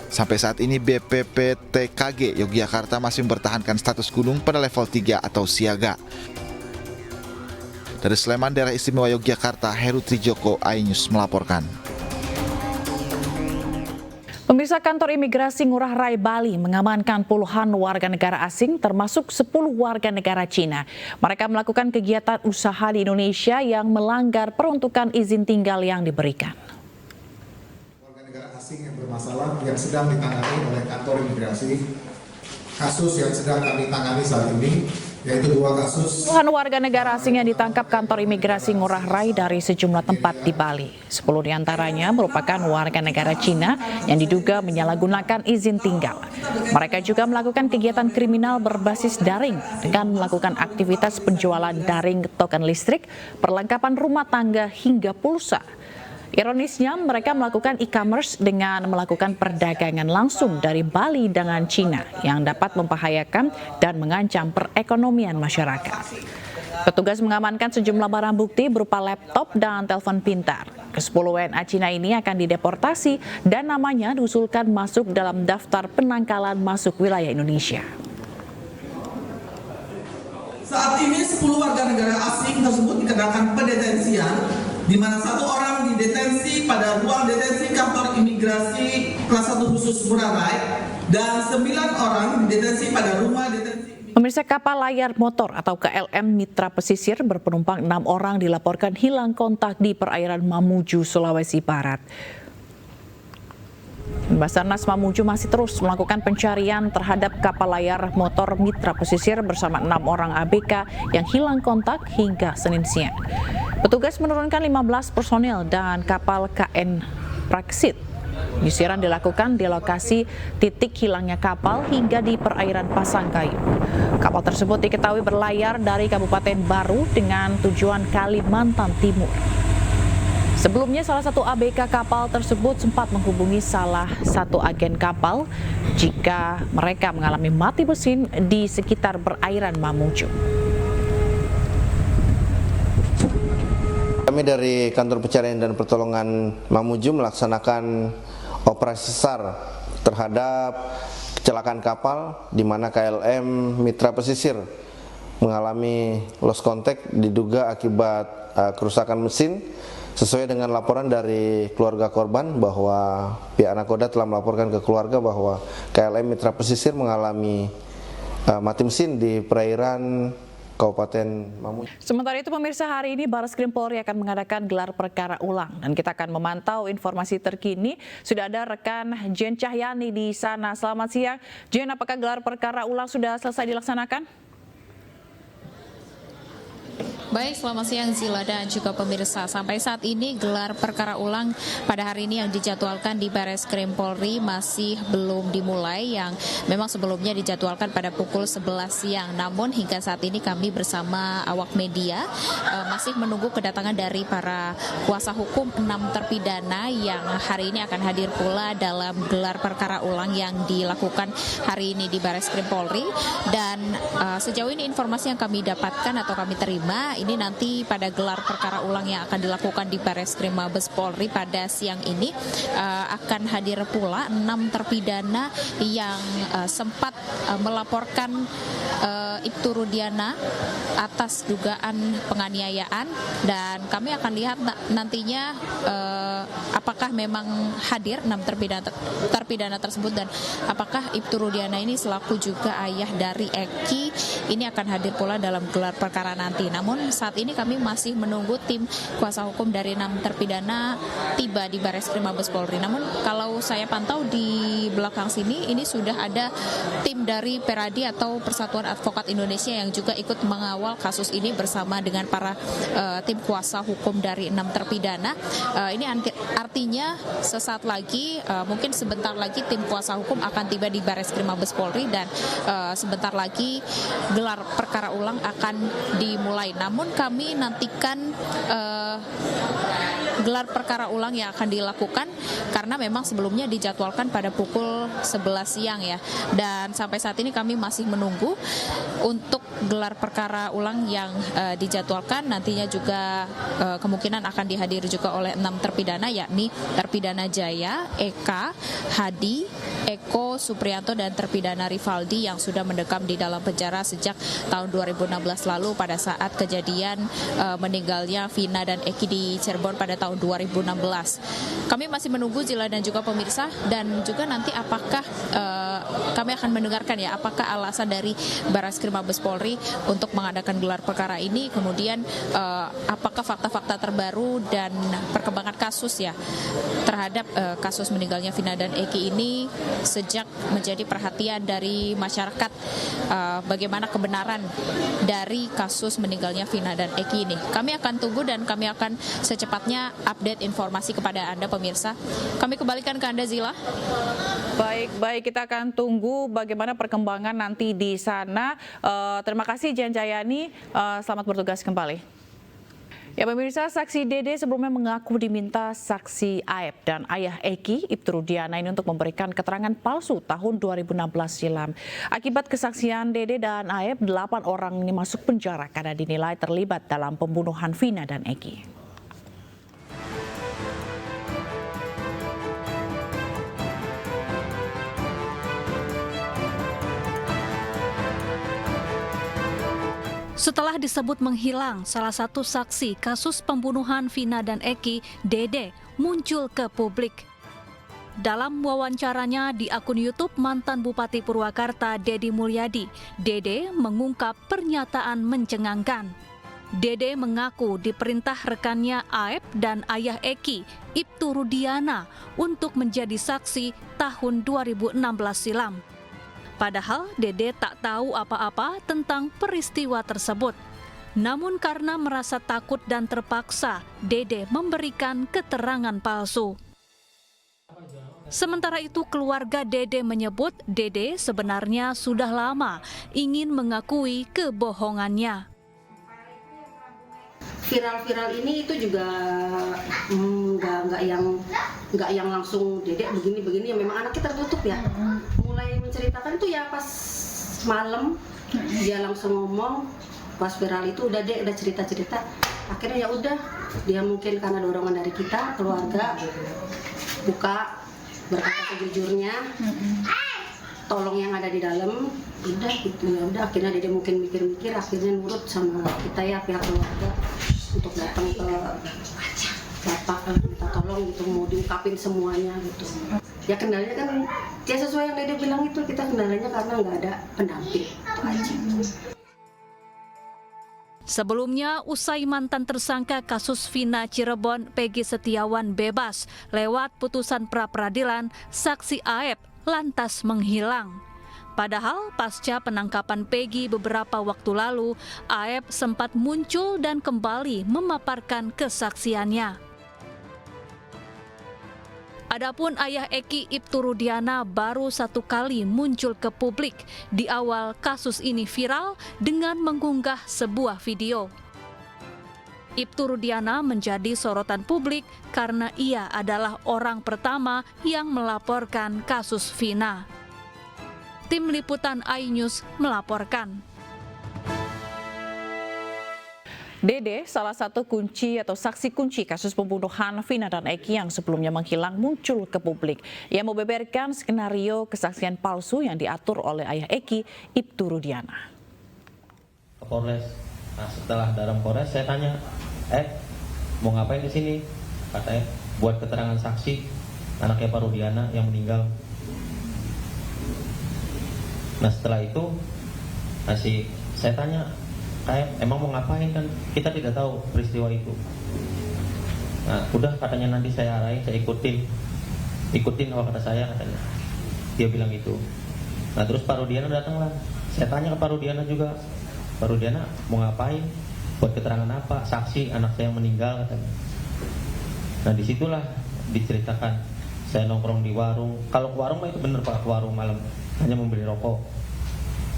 [SPEAKER 20] Sampai saat ini BPPTKG Yogyakarta masih mempertahankan status gunung pada level 3 atau siaga. Dari Sleman, Daerah Istimewa Yogyakarta, Heru Trijoko, iNews melaporkan.
[SPEAKER 1] Pemirsa, kantor imigrasi Ngurah Rai Bali mengamankan puluhan warga negara asing termasuk 10 warga negara Cina. Mereka melakukan kegiatan usaha di Indonesia yang melanggar peruntukan izin tinggal yang diberikan.
[SPEAKER 21] Warga negara asing yang bermasalah yang sedang ditangani oleh kantor imigrasi. Kasus yang sedang kami tangani saat ini yaitu 2 kasus.
[SPEAKER 1] Puluhan warga negara asing yang ditangkap kantor imigrasi Ngurah Rai dari sejumlah tempat di Bali. 10 diantaranya merupakan warga negara Cina yang diduga menyalahgunakan izin tinggal. Mereka juga melakukan kegiatan kriminal berbasis daring dengan melakukan aktivitas penjualan daring token listrik, perlengkapan rumah tangga hingga pulsa. Ironisnya, mereka melakukan e-commerce dengan melakukan perdagangan langsung dari Bali dengan Cina yang dapat membahayakan dan mengancam perekonomian masyarakat. Petugas mengamankan sejumlah barang bukti berupa laptop dan telepon pintar. Ke-10 WNA Cina ini akan dideportasi dan namanya diusulkan masuk dalam daftar penangkalan masuk wilayah Indonesia.
[SPEAKER 22] Saat ini 10 warga negara asing tersebut dikenakan pendetensian, di mana 1 orang didetensi pada ruang detensi kantor imigrasi imigrasi kelas 1 khusus Ngurah Rai dan 9 orang didetensi pada rumah detensi.
[SPEAKER 1] Pemirsa, kapal layar motor atau KLM Mitra Pesisir berpenumpang 6 orang dilaporkan hilang kontak di perairan Mamuju, Sulawesi Barat. Basarnas Mamuju masih terus melakukan pencarian terhadap kapal layar motor Mitra Pesisir bersama 6 orang ABK yang hilang kontak hingga Senin siang. Petugas menurunkan 15 personel dan kapal KN Praksit. Penyisiran dilakukan di lokasi titik hilangnya kapal hingga di perairan Pasangkayu. Kapal tersebut diketahui berlayar dari Kabupaten Baru dengan tujuan Kalimantan Timur. Sebelumnya salah satu ABK kapal tersebut sempat menghubungi salah satu agen kapal jika mereka mengalami mati mesin di sekitar perairan Mamuju.
[SPEAKER 2] Kami dari Kantor Pencarian dan Pertolongan Mamuju melaksanakan operasi SAR terhadap kecelakaan kapal di mana KLM Mitra Pesisir mengalami lost contact diduga akibat kerusakan mesin. Sesuai dengan laporan dari keluarga korban bahwa pihak nakoda telah melaporkan ke keluarga bahwa KLM Mitra Pesisir mengalami mati mesin di perairan Kabupaten Mamuju.
[SPEAKER 1] Sementara itu pemirsa, hari ini Barreskrim Polri akan mengadakan gelar perkara ulang dan kita akan memantau informasi terkini. Sudah ada rekan Jen Cahyani di sana. Selamat siang, Jen. Apakah gelar perkara ulang sudah selesai dilaksanakan?
[SPEAKER 3] Baik, selamat siang Zila dan juga pemirsa. Sampai saat ini gelar perkara ulang pada hari ini yang dijadwalkan di Barreskrim Polri masih belum dimulai, yang memang sebelumnya dijadwalkan pada pukul 11 siang. Namun hingga saat ini kami bersama awak media masih menunggu kedatangan dari para kuasa hukum 6 terpidana yang hari ini akan hadir pula dalam gelar perkara ulang yang dilakukan hari ini di Barreskrim Polri. Dan sejauh ini informasi yang kami dapatkan atau kami terima, ini nanti pada gelar perkara ulang yang akan dilakukan di Barreskrim Mabes Polri pada siang ini akan hadir pula 6 terpidana yang sempat melaporkan Ibtu Rudiana atas dugaan penganiayaan, dan kami akan lihat nantinya apakah memang hadir 6 terpidana tersebut dan apakah Ibtu Rudiana ini selaku juga ayah dari Eki ini akan hadir pula dalam gelar perkara nanti. Namun saat ini kami masih menunggu tim kuasa hukum dari 6 terpidana tiba di Barreskrim Mabes Polri. Namun kalau saya pantau di belakang sini, ini sudah ada tim dari Peradi atau Persatuan Advokat Indonesia yang juga ikut mengawal kasus ini bersama dengan para tim kuasa hukum dari 6 terpidana. Ini artinya sesaat lagi, mungkin sebentar lagi tim kuasa hukum akan tiba di Barreskrim Mabes Polri dan sebentar lagi gelar perkara ulang akan dimulai. Namun kami nantikan gelar perkara ulang yang akan dilakukan karena memang sebelumnya dijadwalkan pada pukul 11 siang ya. Dan sampai saat ini kami masih menunggu untuk gelar perkara ulang yang dijadwalkan. Nantinya juga kemungkinan akan dihadiri juga oleh 6 terpidana, yakni terpidana Jaya, Eka, Hadi, Eko, Supriyanto, dan terpidana Rivaldi yang sudah mendekam di dalam penjara sejak tahun 2016 lalu pada saat kejadian meninggalnya Vina dan Eki di Cirebon pada tahun 2016. Kami masih menunggu Zila dan juga pemirsa, dan juga nanti apakah kami akan mendengarkan ya apakah alasan dari Barreskrim Mabes Polri untuk mengadakan gelar perkara ini, kemudian apakah fakta-fakta terbaru dan perkembangan kasus ya terhadap kasus meninggalnya Vina dan Eki ini sejak menjadi perhatian dari masyarakat, bagaimana kebenaran dari kasus meninggalnya Vina dan Eki ini. Kami akan tunggu dan kami akan secepatnya update informasi kepada Anda pemirsa. Kami kembalikan ke Anda Zila.
[SPEAKER 1] Baik, kita akan tunggu bagaimana perkembangan nanti di sana. Terima kasih Jen Cahyani, selamat bertugas kembali. Ya pemirsa, saksi Dede sebelumnya mengaku diminta saksi Aep dan ayah Eki, Ibtu Rudiana ini untuk memberikan keterangan palsu tahun 2016 silam. Akibat kesaksian Dede dan Aep, 8 orang ini masuk penjara karena dinilai terlibat dalam pembunuhan Vina dan Eki.
[SPEAKER 23] Setelah disebut menghilang, salah satu saksi kasus pembunuhan Vina dan Eki, Dede, muncul ke publik. dalam wawancaranya di akun YouTube mantan Bupati Purwakarta Deddy Mulyadi, Dede mengungkap pernyataan mencengangkan. Dede mengaku diperintah rekannya Aep dan ayah Eki, Ibtu Rudiana, untuk menjadi saksi tahun 2016 silam. Padahal Dede tak tahu apa-apa tentang peristiwa tersebut. Namun karena merasa takut dan terpaksa, Dede memberikan keterangan palsu. Sementara itu, keluarga Dede menyebut Dede sebenarnya sudah lama ingin mengakui kebohongannya.
[SPEAKER 5] Viral-viral ini itu juga nggak yang langsung Dede begini-begini, ya memang anaknya tertutup ya. Mulai menceritakan itu ya pas malam dia langsung ngomong. Pas viral itu udah cerita-cerita, akhirnya ya udah dia mungkin karena dorongan dari kita keluarga buka, berkata sejujurnya, tolong yang ada di dalam, udah gitu ya udah, akhirnya dia mungkin mikir-mikir, akhirnya nurut sama kita ya pihak keluarga untuk datang ke bapak, minta tolong gitu, mau diungkapin semuanya gitu. Ya kendalanya kan ya sesuai yang Dede bilang itu, kita kendalanya karena nggak ada pendamping, itu aja.
[SPEAKER 23] Sebelumnya, usai mantan tersangka kasus Vina Cirebon Peggy Setiawan bebas lewat putusan pra-peradilan, saksi Aep lantas menghilang. Padahal pasca penangkapan Peggy beberapa waktu lalu, Aep sempat muncul dan kembali memaparkan kesaksiannya. Adapun ayah Eki, Ibtu Rudiana, baru satu kali muncul ke publik di awal kasus ini viral dengan mengunggah sebuah video. Ibtu Rudiana menjadi sorotan publik karena ia adalah orang pertama yang melaporkan kasus Vina. Tim Liputan iNews melaporkan.
[SPEAKER 1] Dede, salah satu kunci atau saksi kunci kasus pembunuhan Vina dan Eki yang sebelumnya menghilang, muncul ke publik. Ia membeberkan skenario kesaksian palsu yang diatur oleh ayah Eki, Ibtu Rudiana.
[SPEAKER 8] Polres. Nah, setelah dalam Polres saya tanya, mau ngapain di sini? Katanya buat keterangan saksi anaknya Pak Rudiana yang meninggal. Nah, setelah itu saya tanya, emang mau ngapain, kan kita tidak tahu peristiwa itu. Nah, udah katanya nanti saya arahin, saya ikutin apa kata saya, katanya. Dia bilang gitu. Nah, terus Pak Rudiana datanglah. Saya tanya ke Pak Rudiana juga, Pak Rudiana mau ngapain, buat keterangan apa, saksi anak saya yang meninggal, katanya. Nah, disitulah diceritakan saya nongkrong di warung. Kalau ke warung mah itu bener Pak, ke warung malam hanya membeli rokok.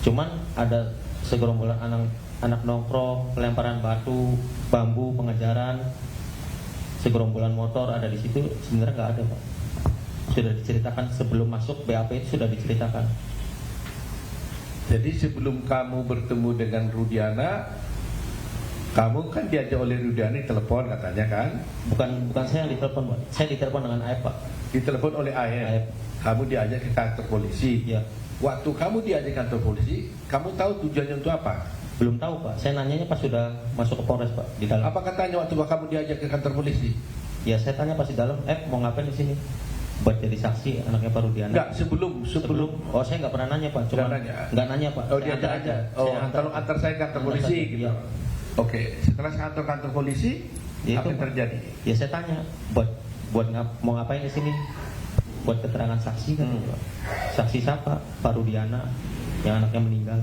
[SPEAKER 8] Cuman ada segerombolan anak nongkrong, pelemparan batu, bambu, pengejaran, segerombolan motor ada di situ, sebenarnya nggak ada Pak. Sudah diceritakan sebelum masuk BAP itu sudah diceritakan.
[SPEAKER 10] Jadi sebelum kamu bertemu dengan Rudiana, kamu kan diajak oleh Rudiana telepon katanya kan?
[SPEAKER 8] Bukan saya yang ditelepon Pak, saya ditelepon dengan Aep Pak.
[SPEAKER 10] Ditelepon oleh Aep. Kamu diajak ke kantor polisi.
[SPEAKER 8] Ya.
[SPEAKER 10] Waktu kamu diajak ke kantor polisi, kamu tahu tujuannya untuk apa?
[SPEAKER 8] Belum tahu Pak, saya nanyanya pas sudah masuk ke Polres Pak, di dalam.
[SPEAKER 10] Apa katanya waktu kamu diajak ke kantor polisi?
[SPEAKER 8] Ya saya tanya pas di dalam, mau ngapain di sini? Buat jadi saksi anaknya Pak Rudiana.
[SPEAKER 10] Enggak, sebelum.
[SPEAKER 8] Oh saya nggak pernah nanya Pak, cuma nggak nanya Pak.
[SPEAKER 10] Oh dia aja. Oh tolong antar saya ke kantor polisi gitu.
[SPEAKER 8] Ya.
[SPEAKER 10] Oke, setelah saya kantor polisi,
[SPEAKER 8] ya,
[SPEAKER 10] apa yang terjadi?
[SPEAKER 8] Ya saya tanya, mau ngapain di sini? Buat keterangan saksi kan, Pak. Saksi siapa? Pak Rudiana yang anaknya meninggal.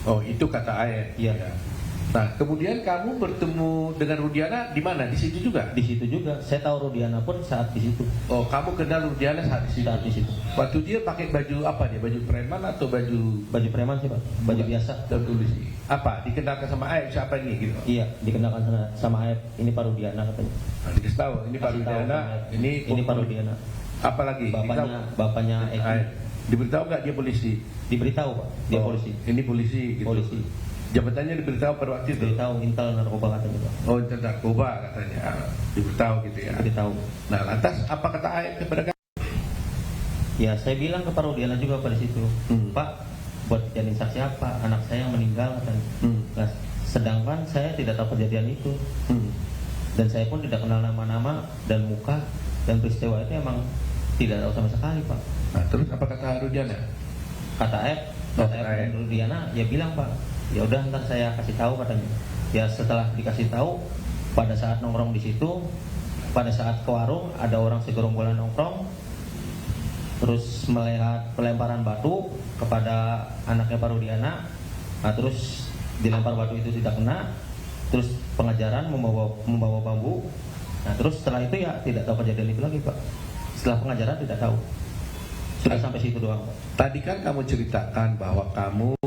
[SPEAKER 10] Oh itu kata Aep.
[SPEAKER 8] Iya.
[SPEAKER 10] Nah kemudian kamu bertemu dengan Rudiana di mana? Di situ juga?
[SPEAKER 8] Di situ juga. Saya tahu Rudiana pun saat di situ.
[SPEAKER 10] Oh kamu kenal Rudiana saat di situ?
[SPEAKER 8] Saat di situ.
[SPEAKER 10] Waktu dia pakai baju apa dia? Baju preman atau baju?
[SPEAKER 8] Baju preman sih Pak. Baju biasa.
[SPEAKER 10] Dan polisi. Apa? Dikenalkan sama Aep siapa ini gitu?
[SPEAKER 8] Iya, dikenalkan sama Aep. Ini Pak Rudiana katanya.
[SPEAKER 10] Nah, dikasih tahu. Ini Pak Rudiana.
[SPEAKER 8] Ini Pak Rudiana.
[SPEAKER 10] Apalagi?
[SPEAKER 8] Bapaknya Eki.
[SPEAKER 10] Diberitahu nggak dia polisi?
[SPEAKER 8] Diberitahu Pak, dia polisi.
[SPEAKER 10] Ini polisi gitu.
[SPEAKER 8] Polisi.
[SPEAKER 10] Jabatannya diberitahu pada waktu itu?
[SPEAKER 8] Diberitahu intel narkoba katanya Pak.
[SPEAKER 10] Oh intel narkoba katanya. Diberitahu gitu ya?
[SPEAKER 8] Diberitahu.
[SPEAKER 10] Nah lantas apa kata Aep kepada kamu?
[SPEAKER 8] Ya saya bilang ke Pak Rudiana juga pada situ, Pak buat jadi saksi apa? Anak saya yang meninggal katanya. Nah, sedangkan saya tidak tahu kejadian itu. Dan saya pun tidak kenal nama-nama dan muka, dan peristiwa itu emang Tidak tahu sama sekali, Pak.
[SPEAKER 10] Nah, terus apa kata Rudiana?
[SPEAKER 8] Kata F dan Rudiana, ya bilang, Pak, ya udah ntar saya kasih tahu katanya. Ya setelah dikasih tahu, pada saat nongkrong di situ, pada saat ke warung ada orang segerombolan nongkrong, terus melihat pelemparan batu kepada anaknya Pak Rudiana. Nah, terus dilempar batu itu tidak kena, terus pengajaran membawa bambu. Nah, terus setelah itu ya tidak tahu kejadian itu lagi, Pak. Setelah pengajaran tidak tahu. Sudah sampai situ doang, Pak.
[SPEAKER 10] Tadi kan kamu ceritakan bahwa kamu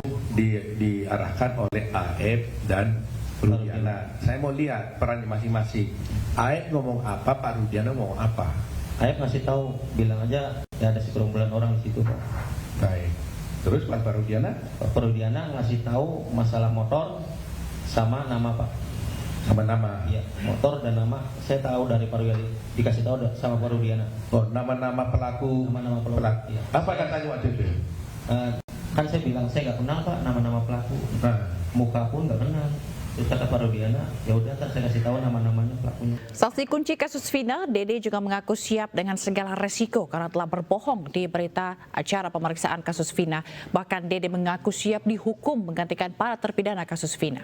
[SPEAKER 10] diarahkan oleh AF dan Rudiana. Saya mau lihat perannya masing-masing. AF ngomong apa, Pak Rudiana ngomong apa?
[SPEAKER 8] AF ngasih tahu, bilang aja ya ada segerombolan orang di situ, Pak.
[SPEAKER 10] Baik. Terus Pak Rudiana?
[SPEAKER 8] Pak Rudiana ngasih tahu masalah motor sama nama, Pak.
[SPEAKER 10] Sama nama?
[SPEAKER 8] Iya, motor dan nama. Saya tahu dari Pak Rudiana, dikasih tahu sama Pak Rudiana.
[SPEAKER 10] Oh, nama-nama pelaku.
[SPEAKER 8] Nama-nama pelaku. Iya.
[SPEAKER 10] Apa katanya waktu itu?
[SPEAKER 8] Kan saya bilang saya nggak kenal, Pak, nama-nama pelaku. Muka pun nggak kenal. Terus kata Pak Rudiana, ya udah ntar saya kasih tahu nama-namanya pelakunya.
[SPEAKER 1] Saksi kunci kasus Vina, Dede juga mengaku siap dengan segala resiko karena telah berbohong di berita acara pemeriksaan kasus Vina. Bahkan Dede mengaku siap dihukum menggantikan para terpidana kasus Vina.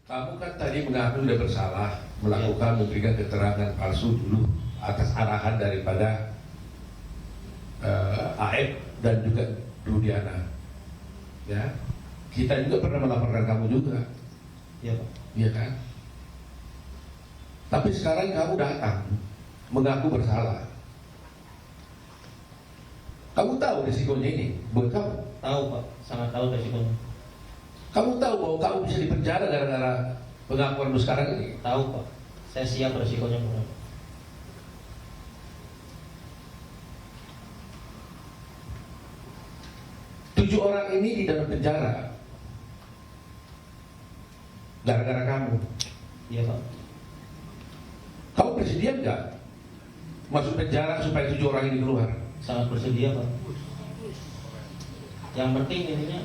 [SPEAKER 10] Kamu kan tadi mengaku sudah bersalah melakukan memberikan keterangan palsu dulu atas arahan daripada AF dan juga Rudiana. Ya, kita juga pernah melaporkan kamu juga.
[SPEAKER 8] Iya, Pak.
[SPEAKER 10] Iya kan? Tapi sekarang kamu datang mengaku bersalah. Kamu tahu risikonya ini buat kamu?
[SPEAKER 8] Tahu, Pak, sangat tahu risikonya.
[SPEAKER 10] Kamu tahu bahwa kamu bisa dipenjara gara-gara pengakuanmu sekarang ini?
[SPEAKER 8] Tahu, Pak. Saya siap risikonya, Pak.
[SPEAKER 10] 7 orang ini di dalam penjara gara-gara kamu.
[SPEAKER 8] Iya, Pak.
[SPEAKER 10] Kamu bersedia nggak masuk penjara supaya 7 orang ini keluar?
[SPEAKER 8] Sangat bersedia, Pak. Yang penting intinya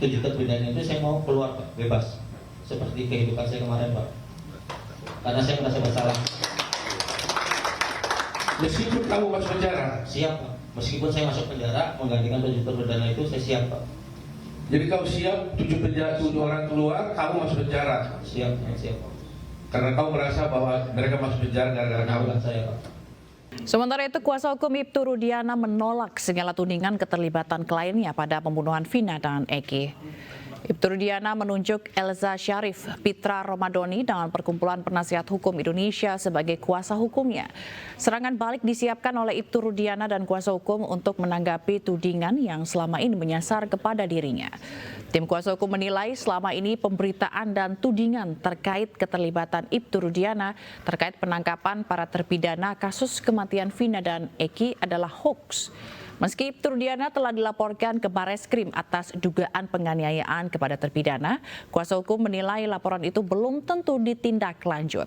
[SPEAKER 8] 7 terpidana itu saya mau keluar, Pak, bebas. Seperti kehidupan saya kemarin, Pak. Karena saya merasa bersalah.
[SPEAKER 10] Meskipun kamu masuk penjara?
[SPEAKER 8] Siap, Pak. Meskipun saya masuk penjara, menggantikan 7 terpidana itu saya siap, Pak.
[SPEAKER 10] Jadi kamu siap 7 orang keluar, kamu masuk penjara?
[SPEAKER 8] Siap, siap, Pak.
[SPEAKER 10] Karena kamu merasa bahwa mereka masuk penjara gara-gara kamu?
[SPEAKER 8] Saya, Pak.
[SPEAKER 1] Sementara itu, kuasa hukum Ibtu Rudiana menolak segala tudingan keterlibatan kliennya pada pembunuhan Vina dan Eki. Ibtu Rudiana menunjuk Elza Syarif Pitra Romadoni dengan Perkumpulan Penasihat Hukum Indonesia sebagai kuasa hukumnya. Serangan balik disiapkan oleh Ibtu Rudiana dan kuasa hukum untuk menanggapi tudingan yang selama ini menyasar kepada dirinya. Tim kuasa hukum menilai selama ini pemberitaan dan tudingan terkait keterlibatan Ibtu Rudiana terkait penangkapan para terpidana kasus kematian Vina dan Eki adalah hoax. Meski Ibtu Rudiana telah dilaporkan ke Bareskrim atas dugaan penganiayaan kepada terpidana, kuasa hukum menilai laporan itu belum tentu ditindaklanjut.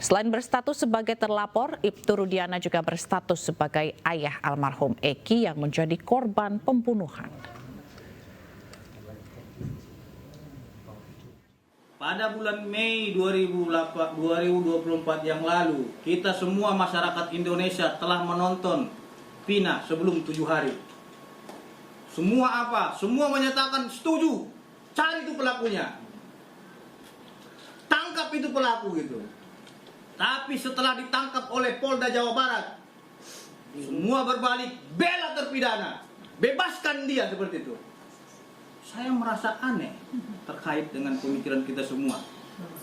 [SPEAKER 1] Selain berstatus sebagai terlapor, Ibtu Rudiana juga berstatus sebagai ayah almarhum Eki yang menjadi korban pembunuhan.
[SPEAKER 7] Pada bulan Mei 2024 yang lalu, kita semua masyarakat Indonesia telah menonton Vina sebelum 7 hari. Semua apa? Semua menyatakan setuju. Cari itu pelakunya. Tangkap itu pelaku gitu. Tapi setelah ditangkap oleh Polda Jawa Barat, semua berbalik bela terpidana. Bebaskan dia seperti itu. Saya merasa aneh terkait dengan pemikiran kita semua.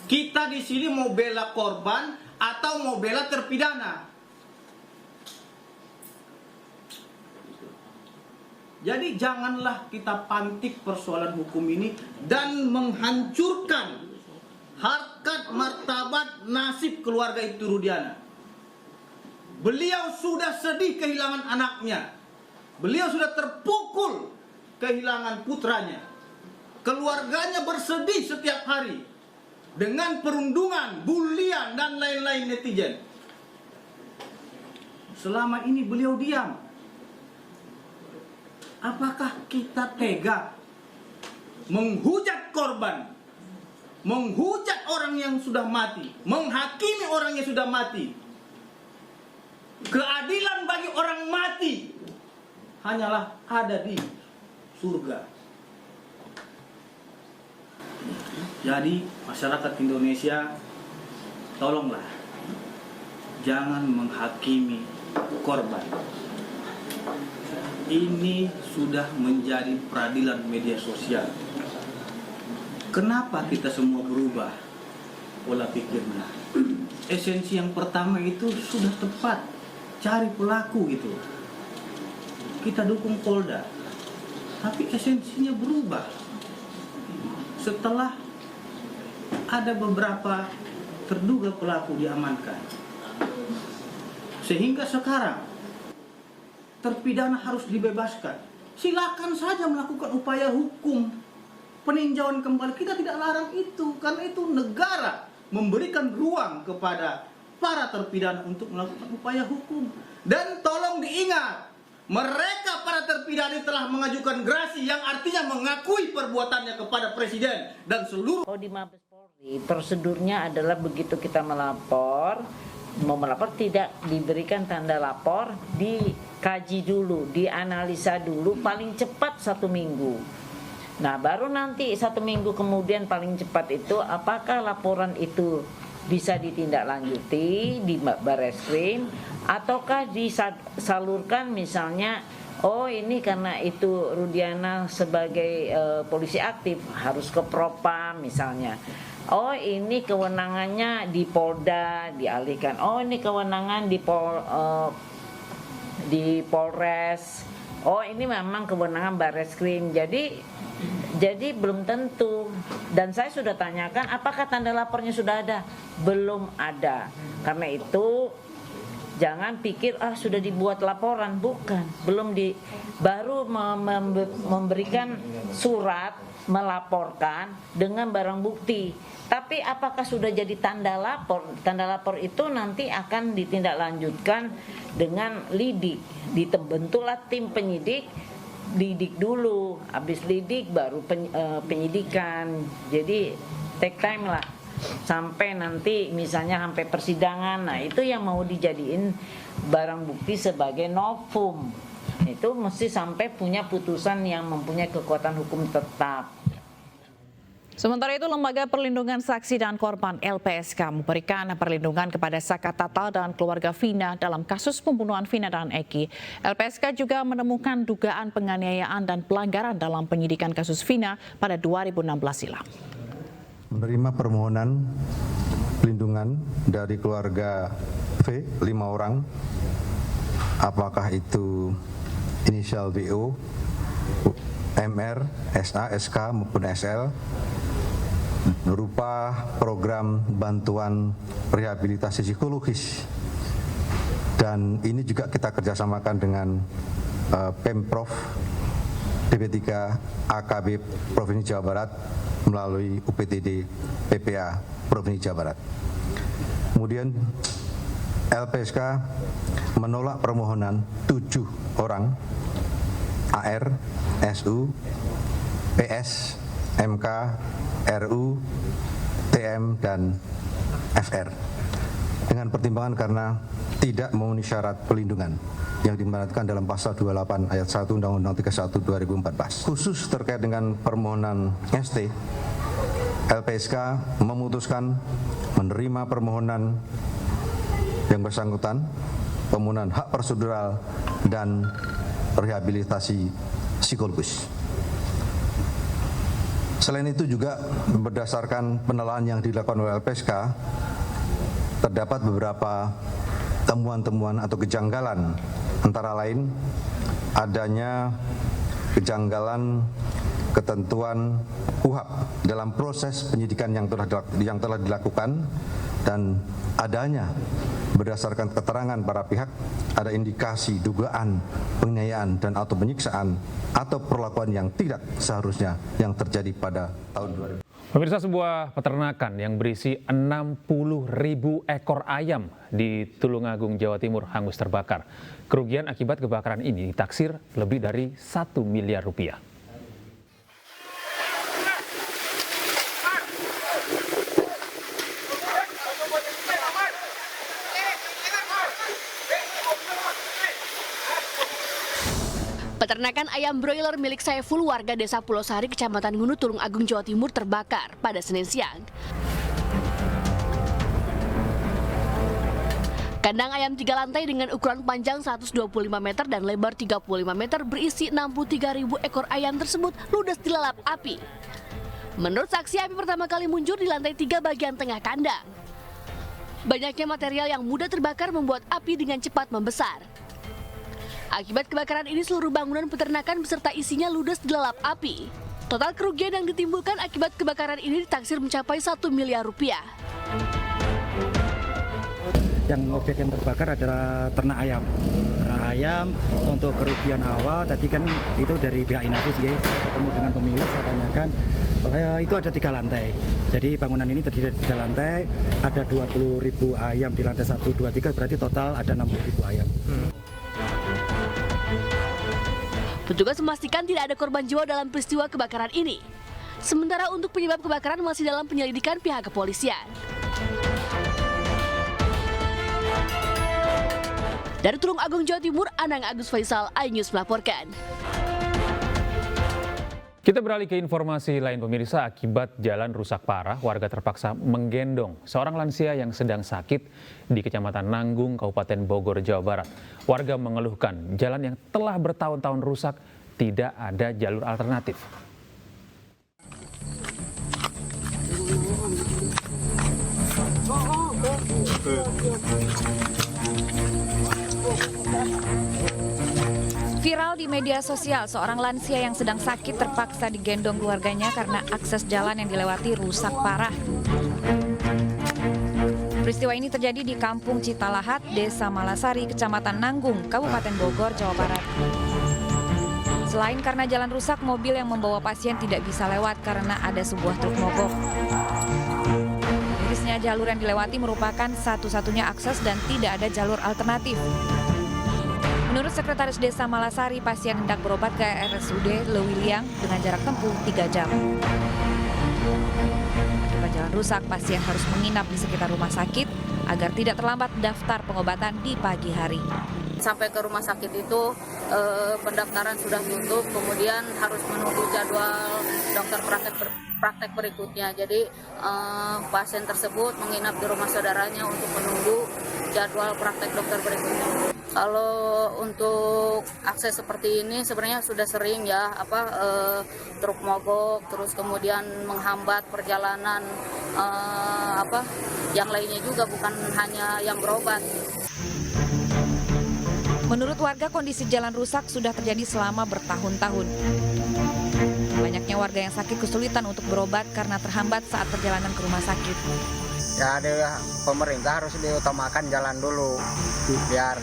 [SPEAKER 7] Kita di sini mau bela korban atau mau bela terpidana? Jadi janganlah kita pantik persoalan hukum ini dan menghancurkan harkat martabat nasib keluarga Ibtu Rudiana. Beliau sudah sedih kehilangan anaknya. Beliau sudah terpukul kehilangan putranya. Keluarganya bersedih setiap hari dengan perundungan, bulian dan lain-lain netizen. Selama ini beliau diam. Apakah kita tega menghujat korban, menghujat orang yang sudah mati, menghakimi orang yang sudah mati? keadilan bagi orang mati hanyalah ada di surga. Jadi masyarakat Indonesia, tolonglah jangan menghakimi korban. Ini sudah menjadi peradilan media sosial. Kenapa kita semua berubah pola pikirnya? Esensi yang pertama itu sudah tepat, cari pelaku gitu. Kita dukung Polda, tapi esensinya berubah setelah ada beberapa terduga pelaku diamankan. Sehingga sekarang terpidana harus dibebaskan. Silakan saja melakukan upaya hukum peninjauan kembali, kita tidak larang itu, karena itu negara memberikan ruang kepada para terpidana untuk melakukan upaya hukum. Dan tolong diingat, mereka para terpidana telah mengajukan gerasi yang artinya mengakui perbuatannya kepada presiden dan seluruh.
[SPEAKER 9] Di Mabes Polri prosedurnya adalah begitu kita melapor, mau melapor tidak diberikan tanda lapor, dikaji dulu, dianalisa dulu, paling cepat 1 minggu. Nah baru nanti 1 minggu kemudian paling cepat itu apakah laporan itu bisa ditindaklanjuti di Bareskrim ataukah disalurkan misalnya, oh ini karena itu Rudiana sebagai polisi aktif harus ke Propam misalnya. Oh ini kewenangannya di Polda dialihkan. Oh ini kewenangan di Polres. Oh ini memang kewenangan Bareskrim. Jadi belum tentu. Dan saya sudah tanyakan apakah tanda lapornya sudah ada? Belum ada. Karena itu jangan pikir sudah dibuat laporan, bukan. Baru memberikan surat melaporkan dengan barang bukti. Tapi apakah sudah jadi tanda lapor? Tanda lapor itu nanti akan ditindaklanjutkan dengan lidik. Dibentuklah tim penyidik, lidik dulu, habis lidik baru penyidikan. Jadi take time lah sampai nanti misalnya sampai persidangan. Nah itu yang mau dijadiin barang bukti sebagai novum. Itu mesti sampai punya putusan yang mempunyai kekuatan hukum tetap.
[SPEAKER 1] Sementara itu, Lembaga Perlindungan Saksi dan Korban LPSK memberikan perlindungan kepada Saka Tatal dan keluarga Vina dalam kasus pembunuhan Vina dan Eki. LPSK juga menemukan dugaan penganiayaan dan pelanggaran dalam penyidikan kasus Vina pada 2016 silam.
[SPEAKER 11] Menerima permohonan perlindungan dari keluarga V, 5 orang, apakah itu inisial BO, MR, SA, SK maupun SL, berupa program bantuan rehabilitasi psikologis. Dan ini juga kita kerjasamakan dengan Pemprov DP3 AKB Provinsi Jawa Barat melalui UPTD PPA Provinsi Jawa Barat. Kemudian LPSK menolak permohonan 7 orang AR, SU, PS, MK, RU, TM, dan FR dengan pertimbangan karena tidak memenuhi syarat pelindungan yang dimaratkan dalam pasal 28 ayat 1 Undang-Undang 31 2014. Khusus terkait dengan permohonan ST, LPSK memutuskan menerima permohonan yang bersangkutan, permohonan hak prosedural dan rehabilitasi psikologis. Selain itu juga berdasarkan penelaahan yang dilakukan oleh LPSK, terdapat beberapa temuan-temuan atau kejanggalan, antara lain adanya kejanggalan ketentuan KUHP dalam proses penyidikan yang telah dilakukan, dan adanya berdasarkan keterangan para pihak ada indikasi dugaan penganiayaan dan atau penyiksaan atau perlakuan yang tidak seharusnya yang terjadi pada tahun 2000.
[SPEAKER 12] Pemirsa, sebuah peternakan yang berisi 60.000 ekor ayam di Tulungagung, Jawa Timur hangus terbakar. Kerugian akibat kebakaran ini ditaksir lebih dari 1 miliar rupiah.
[SPEAKER 4] Peternakan ayam broiler milik Saiful warga Desa Pulau Sari, Kecamatan Ngunu, Tulung Agung, Jawa Timur terbakar pada Senin siang. Kandang ayam 3 lantai dengan ukuran panjang 125 meter dan lebar 35 meter berisi 63.000 ekor ayam tersebut ludes dilalap api. Menurut saksi, api pertama kali muncul di lantai 3 bagian tengah kandang. Banyaknya material yang mudah terbakar membuat api dengan cepat membesar. Akibat kebakaran ini seluruh bangunan peternakan beserta isinya ludes dilalap api. Total kerugian yang ditimbulkan akibat kebakaran ini ditaksir mencapai 1 miliar rupiah.
[SPEAKER 6] Yang objek yang terbakar adalah ternak ayam. Ternak ayam untuk kerugian awal tadi kan itu dari pihak Inavis, ketemu dengan pemilik saya tanyakan itu ada 3 lantai. Jadi bangunan ini terdiri dari 3 lantai, ada 20.000 ayam di lantai 1, 2, 3, berarti total ada 60.000 ayam.
[SPEAKER 4] Petugas memastikan tidak ada korban jiwa dalam peristiwa kebakaran ini. Sementara untuk penyebab kebakaran masih dalam penyelidikan pihak kepolisian. Dari Tulung Agung, Jawa Timur, Anang Agus Faisal, iNews melaporkan.
[SPEAKER 12] Kita beralih ke informasi lain pemirsa. Akibat jalan rusak parah, warga terpaksa menggendong seorang lansia yang sedang sakit di Kecamatan Nanggung, Kabupaten Bogor, Jawa Barat. Warga mengeluhkan jalan yang telah bertahun-tahun rusak tidak ada jalur alternatif.
[SPEAKER 14] Viral di media sosial, seorang lansia yang sedang sakit terpaksa digendong keluarganya karena akses jalan yang dilewati rusak parah. Peristiwa ini terjadi di Kampung Citalahat, Desa Malasari, Kecamatan Nanggung, Kabupaten Bogor, Jawa Barat. Selain karena jalan rusak, mobil yang membawa pasien tidak bisa lewat karena ada sebuah truk mogok. Mirisnya jalur yang dilewati merupakan satu-satunya akses dan tidak ada jalur alternatif. Menurut Sekretaris Desa Malasari, pasien hendak berobat ke RSUD Lewiliang dengan jarak tempuh 3 jam. Akibat jalan rusak, pasien harus menginap di sekitar rumah sakit agar tidak terlambat daftar pengobatan di pagi hari.
[SPEAKER 24] Sampai ke rumah sakit itu pendaftaran sudah tutup, kemudian harus menunggu jadwal dokter praktek berikutnya. Jadi pasien tersebut menginap di rumah saudaranya untuk menunggu jadwal praktek dokter berikutnya. Kalau untuk akses seperti ini sebenarnya sudah sering ya, truk mogok, terus kemudian menghambat perjalanan yang lainnya juga, bukan hanya yang berobat.
[SPEAKER 14] Menurut warga, kondisi jalan rusak sudah terjadi selama bertahun-tahun. Banyaknya warga yang sakit kesulitan untuk berobat karena terhambat saat perjalanan ke rumah sakit.
[SPEAKER 25] Ya, pemerintah harus diutamakan jalan dulu, biar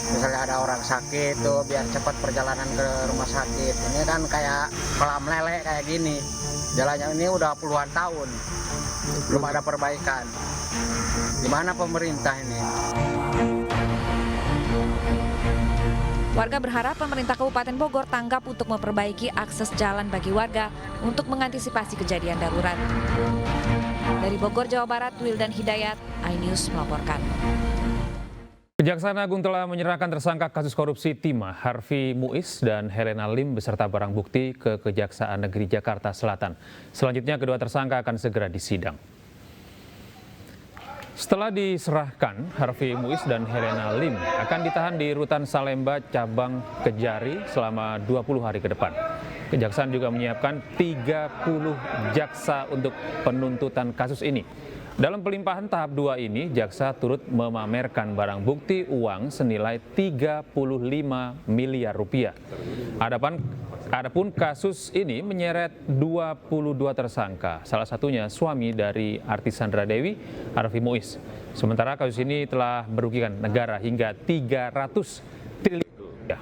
[SPEAKER 25] misalnya ada orang sakit tuh biar cepat perjalanan ke rumah sakit. Ini kan kayak kolam lele kayak gini, jalannya ini udah puluhan tahun, belum ada perbaikan. Gimana pemerintah ini?
[SPEAKER 14] Warga berharap pemerintah Kabupaten Bogor tanggap untuk memperbaiki akses jalan bagi warga untuk mengantisipasi kejadian darurat. Dari Bogor, Jawa Barat, Wildan Hidayat, iNews melaporkan.
[SPEAKER 12] Kejaksaan Agung telah menyerahkan tersangka kasus korupsi timah Harvey Muiz dan Helena Lim beserta barang bukti ke Kejaksaan Negeri Jakarta Selatan. Selanjutnya kedua tersangka akan segera disidang. Setelah diserahkan, Harvey Muiz dan Helena Lim akan ditahan di Rutan Salemba Cabang Kejari selama 20 hari ke depan. Kejaksaan juga menyiapkan 30 jaksa untuk penuntutan kasus ini. Dalam pelimpahan tahap 2 ini, jaksa turut memamerkan barang bukti uang senilai 35 miliar rupiah. Adapun kasus ini menyeret 22 tersangka, salah satunya suami dari artis Sandra Dewi, Harvey Muiz. Sementara kasus ini telah merugikan negara hingga 300 triliun rupiah.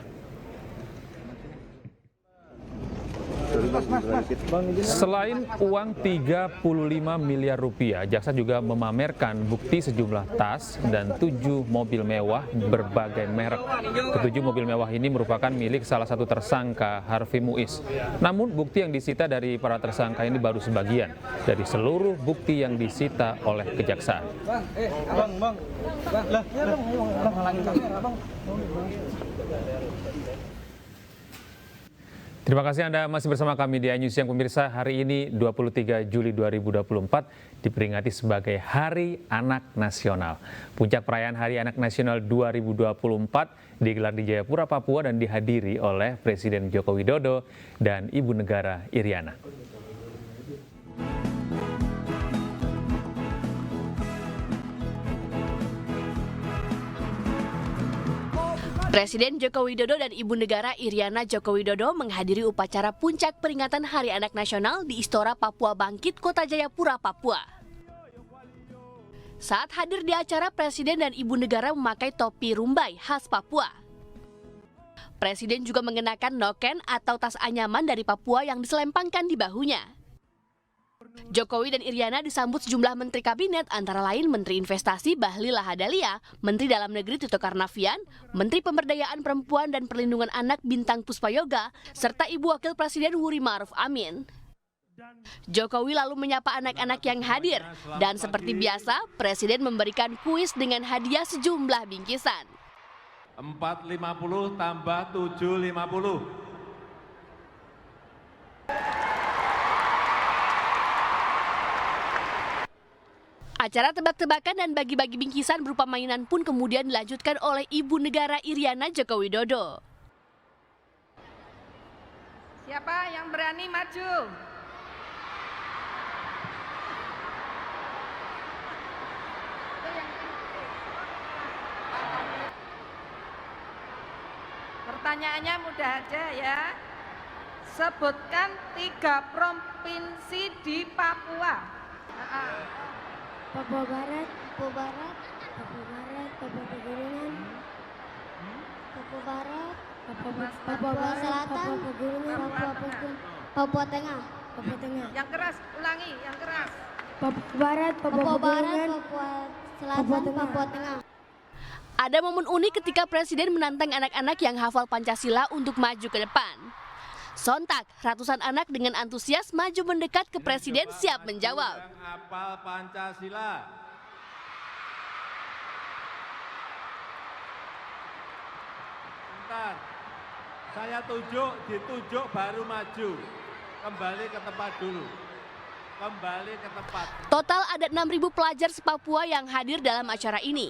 [SPEAKER 12] Selain uang 35 miliar rupiah, jaksa juga memamerkan bukti sejumlah tas dan 7 mobil mewah berbagai merek. Ketujuh mobil mewah ini merupakan milik salah satu tersangka, Harvey Muiz. Namun bukti yang disita dari para tersangka ini baru sebagian dari seluruh bukti yang disita oleh kejaksaan. Terima kasih Anda masih bersama kami di iNews Siang pemirsa. Hari ini 23 Juli 2024 diperingati sebagai Hari Anak Nasional. Puncak perayaan Hari Anak Nasional 2024 digelar di Jayapura, Papua dan dihadiri oleh Presiden Joko Widodo dan Ibu Negara Iriana.
[SPEAKER 4] Presiden Joko Widodo dan Ibu Negara Iriana Joko Widodo menghadiri upacara puncak peringatan Hari Anak Nasional di Istora Papua Bangkit, Kota Jayapura, Papua. Saat hadir di acara, Presiden dan Ibu Negara memakai topi rumbai khas Papua. Presiden juga mengenakan noken atau tas anyaman dari Papua yang diselempangkan di bahunya. Jokowi dan Iriana disambut sejumlah menteri kabinet, antara lain Menteri Investasi Bahlil Lahadalia, Menteri Dalam Negeri Tito Karnavian, Menteri Pemberdayaan Perempuan dan Perlindungan Anak Bintang Puspayoga, serta Ibu Wakil Presiden Wuri Ma'ruf Amin. Jokowi lalu menyapa anak-anak yang hadir, dan seperti biasa, Presiden memberikan kuis dengan hadiah sejumlah bingkisan.
[SPEAKER 13] 450 tambah 750.
[SPEAKER 4] Acara tebak-tebakan dan bagi-bagi bingkisan berupa mainan pun kemudian dilanjutkan oleh Ibu Negara Iriana Joko Widodo.
[SPEAKER 15] Siapa yang berani maju? Pertanyaannya mudah aja ya. Sebutkan 3 provinsi di Papua.
[SPEAKER 16] Papua Barat, Papua Barat, Papua Barat, Papua Pegunungan, Papua Barat, Papua Barat Selatan, Papua Pegunungan, Papua Tengah, Papua Tengah.
[SPEAKER 15] Yang keras, ulangi, yang keras.
[SPEAKER 16] Papua Barat, Papua Pegunungan, Papua Selatan, Papua Tengah.
[SPEAKER 4] Ada momen unik ketika Presiden menantang anak-anak yang hafal Pancasila untuk maju ke depan. Sontak, ratusan anak dengan antusias maju mendekat ke Presiden siap menjawab.
[SPEAKER 13] Hafal Pancasila. Bentar, saya ditunjuk baru maju. Kembali ke tempat dulu. Kembali ke tempat.
[SPEAKER 4] Total ada 6.000 pelajar se-Papua yang hadir dalam acara ini.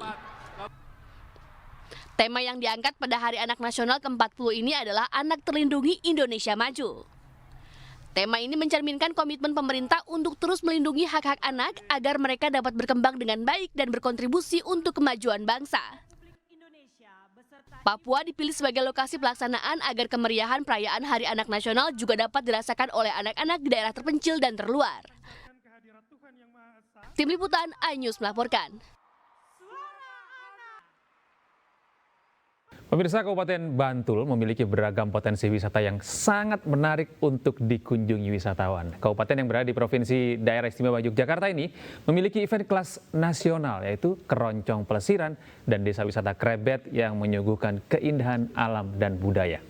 [SPEAKER 4] Tema yang diangkat pada Hari Anak Nasional ke-40 ini adalah Anak Terlindungi Indonesia Maju. Tema ini mencerminkan komitmen pemerintah untuk terus melindungi hak-hak anak agar mereka dapat berkembang dengan baik dan berkontribusi untuk kemajuan bangsa. Papua dipilih sebagai lokasi pelaksanaan agar kemeriahan perayaan Hari Anak Nasional juga dapat dirasakan oleh anak-anak di daerah terpencil dan terluar. Tim Liputan iNews melaporkan.
[SPEAKER 12] Pemirsa, Kabupaten Bantul memiliki beragam potensi wisata yang sangat menarik untuk dikunjungi wisatawan. Kabupaten yang berada di Provinsi Daerah Istimewa Yogyakarta ini memiliki event kelas nasional, yaitu Keroncong Plesiran dan Desa Wisata Krebet yang menyuguhkan keindahan alam dan budaya.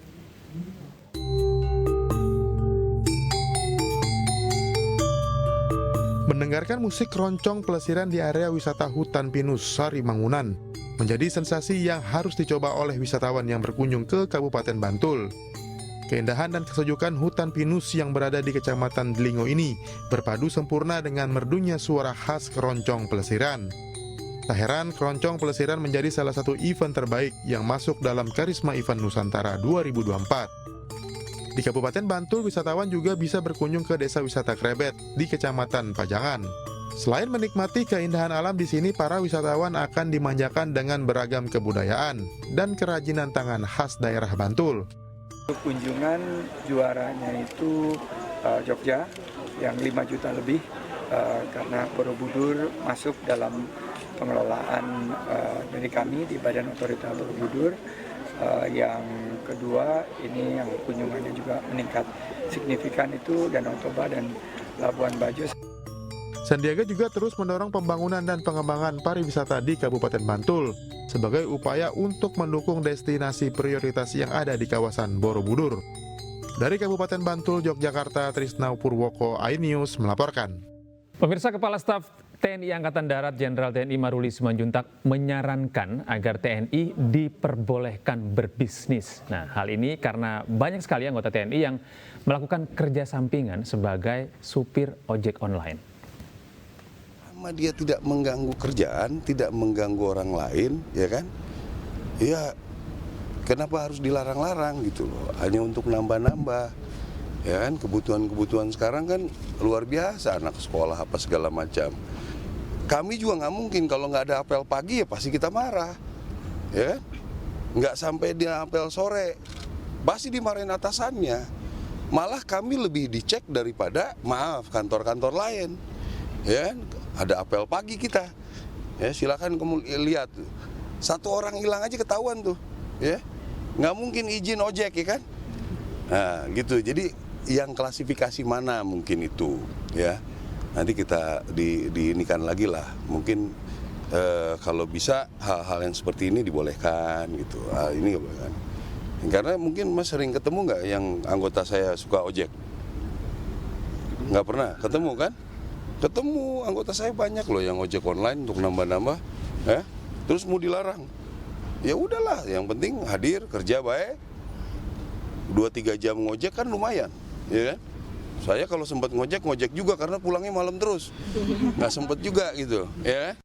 [SPEAKER 17] Mendengarkan musik Keroncong Plesiran di area wisata Hutan Pinus, Sari Mangunan menjadi sensasi yang harus dicoba oleh wisatawan yang berkunjung ke Kabupaten Bantul. Keindahan dan kesejukan hutan pinus yang berada di Kecamatan Delingo ini berpadu sempurna dengan merdunya suara khas Keroncong Plesiran. Tak heran, Keroncong Plesiran menjadi salah satu event terbaik yang masuk dalam Karisma Event Nusantara 2024. Di Kabupaten Bantul, wisatawan juga bisa berkunjung ke Desa Wisata Krebet di Kecamatan Pajangan. Selain menikmati keindahan alam di sini, para wisatawan akan dimanjakan dengan beragam kebudayaan dan kerajinan tangan khas daerah Bantul.
[SPEAKER 19] Kunjungan juaranya itu Jogja yang 5 juta lebih karena Borobudur masuk dalam pengelolaan dari kami di Badan Otorita Borobudur. Yang kedua, ini yang kunjungannya juga meningkat signifikan itu Danau Toba dan Labuan Bajo.
[SPEAKER 17] Sandiaga juga terus mendorong pembangunan dan pengembangan pariwisata di Kabupaten Bantul sebagai upaya untuk mendukung destinasi prioritas yang ada di kawasan Borobudur. Dari Kabupaten Bantul, Yogyakarta, Trisnau Purwoko, iNews melaporkan.
[SPEAKER 12] Pemirsa, Kepala Staf TNI Angkatan Darat Jenderal TNI Maruli Simanjuntak menyarankan agar TNI diperbolehkan berbisnis. Nah, hal ini karena banyak sekali anggota TNI yang melakukan kerja sampingan sebagai supir ojek online.
[SPEAKER 2] Dia tidak mengganggu kerjaan, tidak mengganggu orang lain, ya kan? Ya, kenapa harus dilarang-larang gitu loh? Hanya untuk nambah-nambah, ya kan? Kebutuhan-kebutuhan sekarang kan luar biasa, anak sekolah apa segala macam. Kami juga nggak mungkin kalau nggak ada apel pagi ya pasti kita marah, ya kan? Nggak sampai dia apel sore, pasti dimarahin atasannya. Malah kami lebih dicek daripada kantor-kantor lain, ya kan? Ada apel pagi kita, ya silakan kamu lihat, satu orang hilang aja ketahuan tuh, ya nggak mungkin izin ojek ya kan? Nah gitu, jadi yang klasifikasi mana mungkin itu, ya. Nanti kita diinikan lagi lah, mungkin kalau bisa hal-hal yang seperti ini dibolehkan gitu, ini nggak boleh kan? Karena mungkin Mas sering ketemu nggak yang anggota saya suka ojek? Nggak pernah ketemu kan? Ketemu anggota saya banyak loh yang ojek online untuk nambah-nambah, terus mau dilarang? Ya udahlah, yang penting hadir kerja baik, 2-3 jam ngojek kan lumayan, ya kan? Saya kalau sempat ngojek juga karena pulangnya malam terus, nggak sempet juga gitu, ya.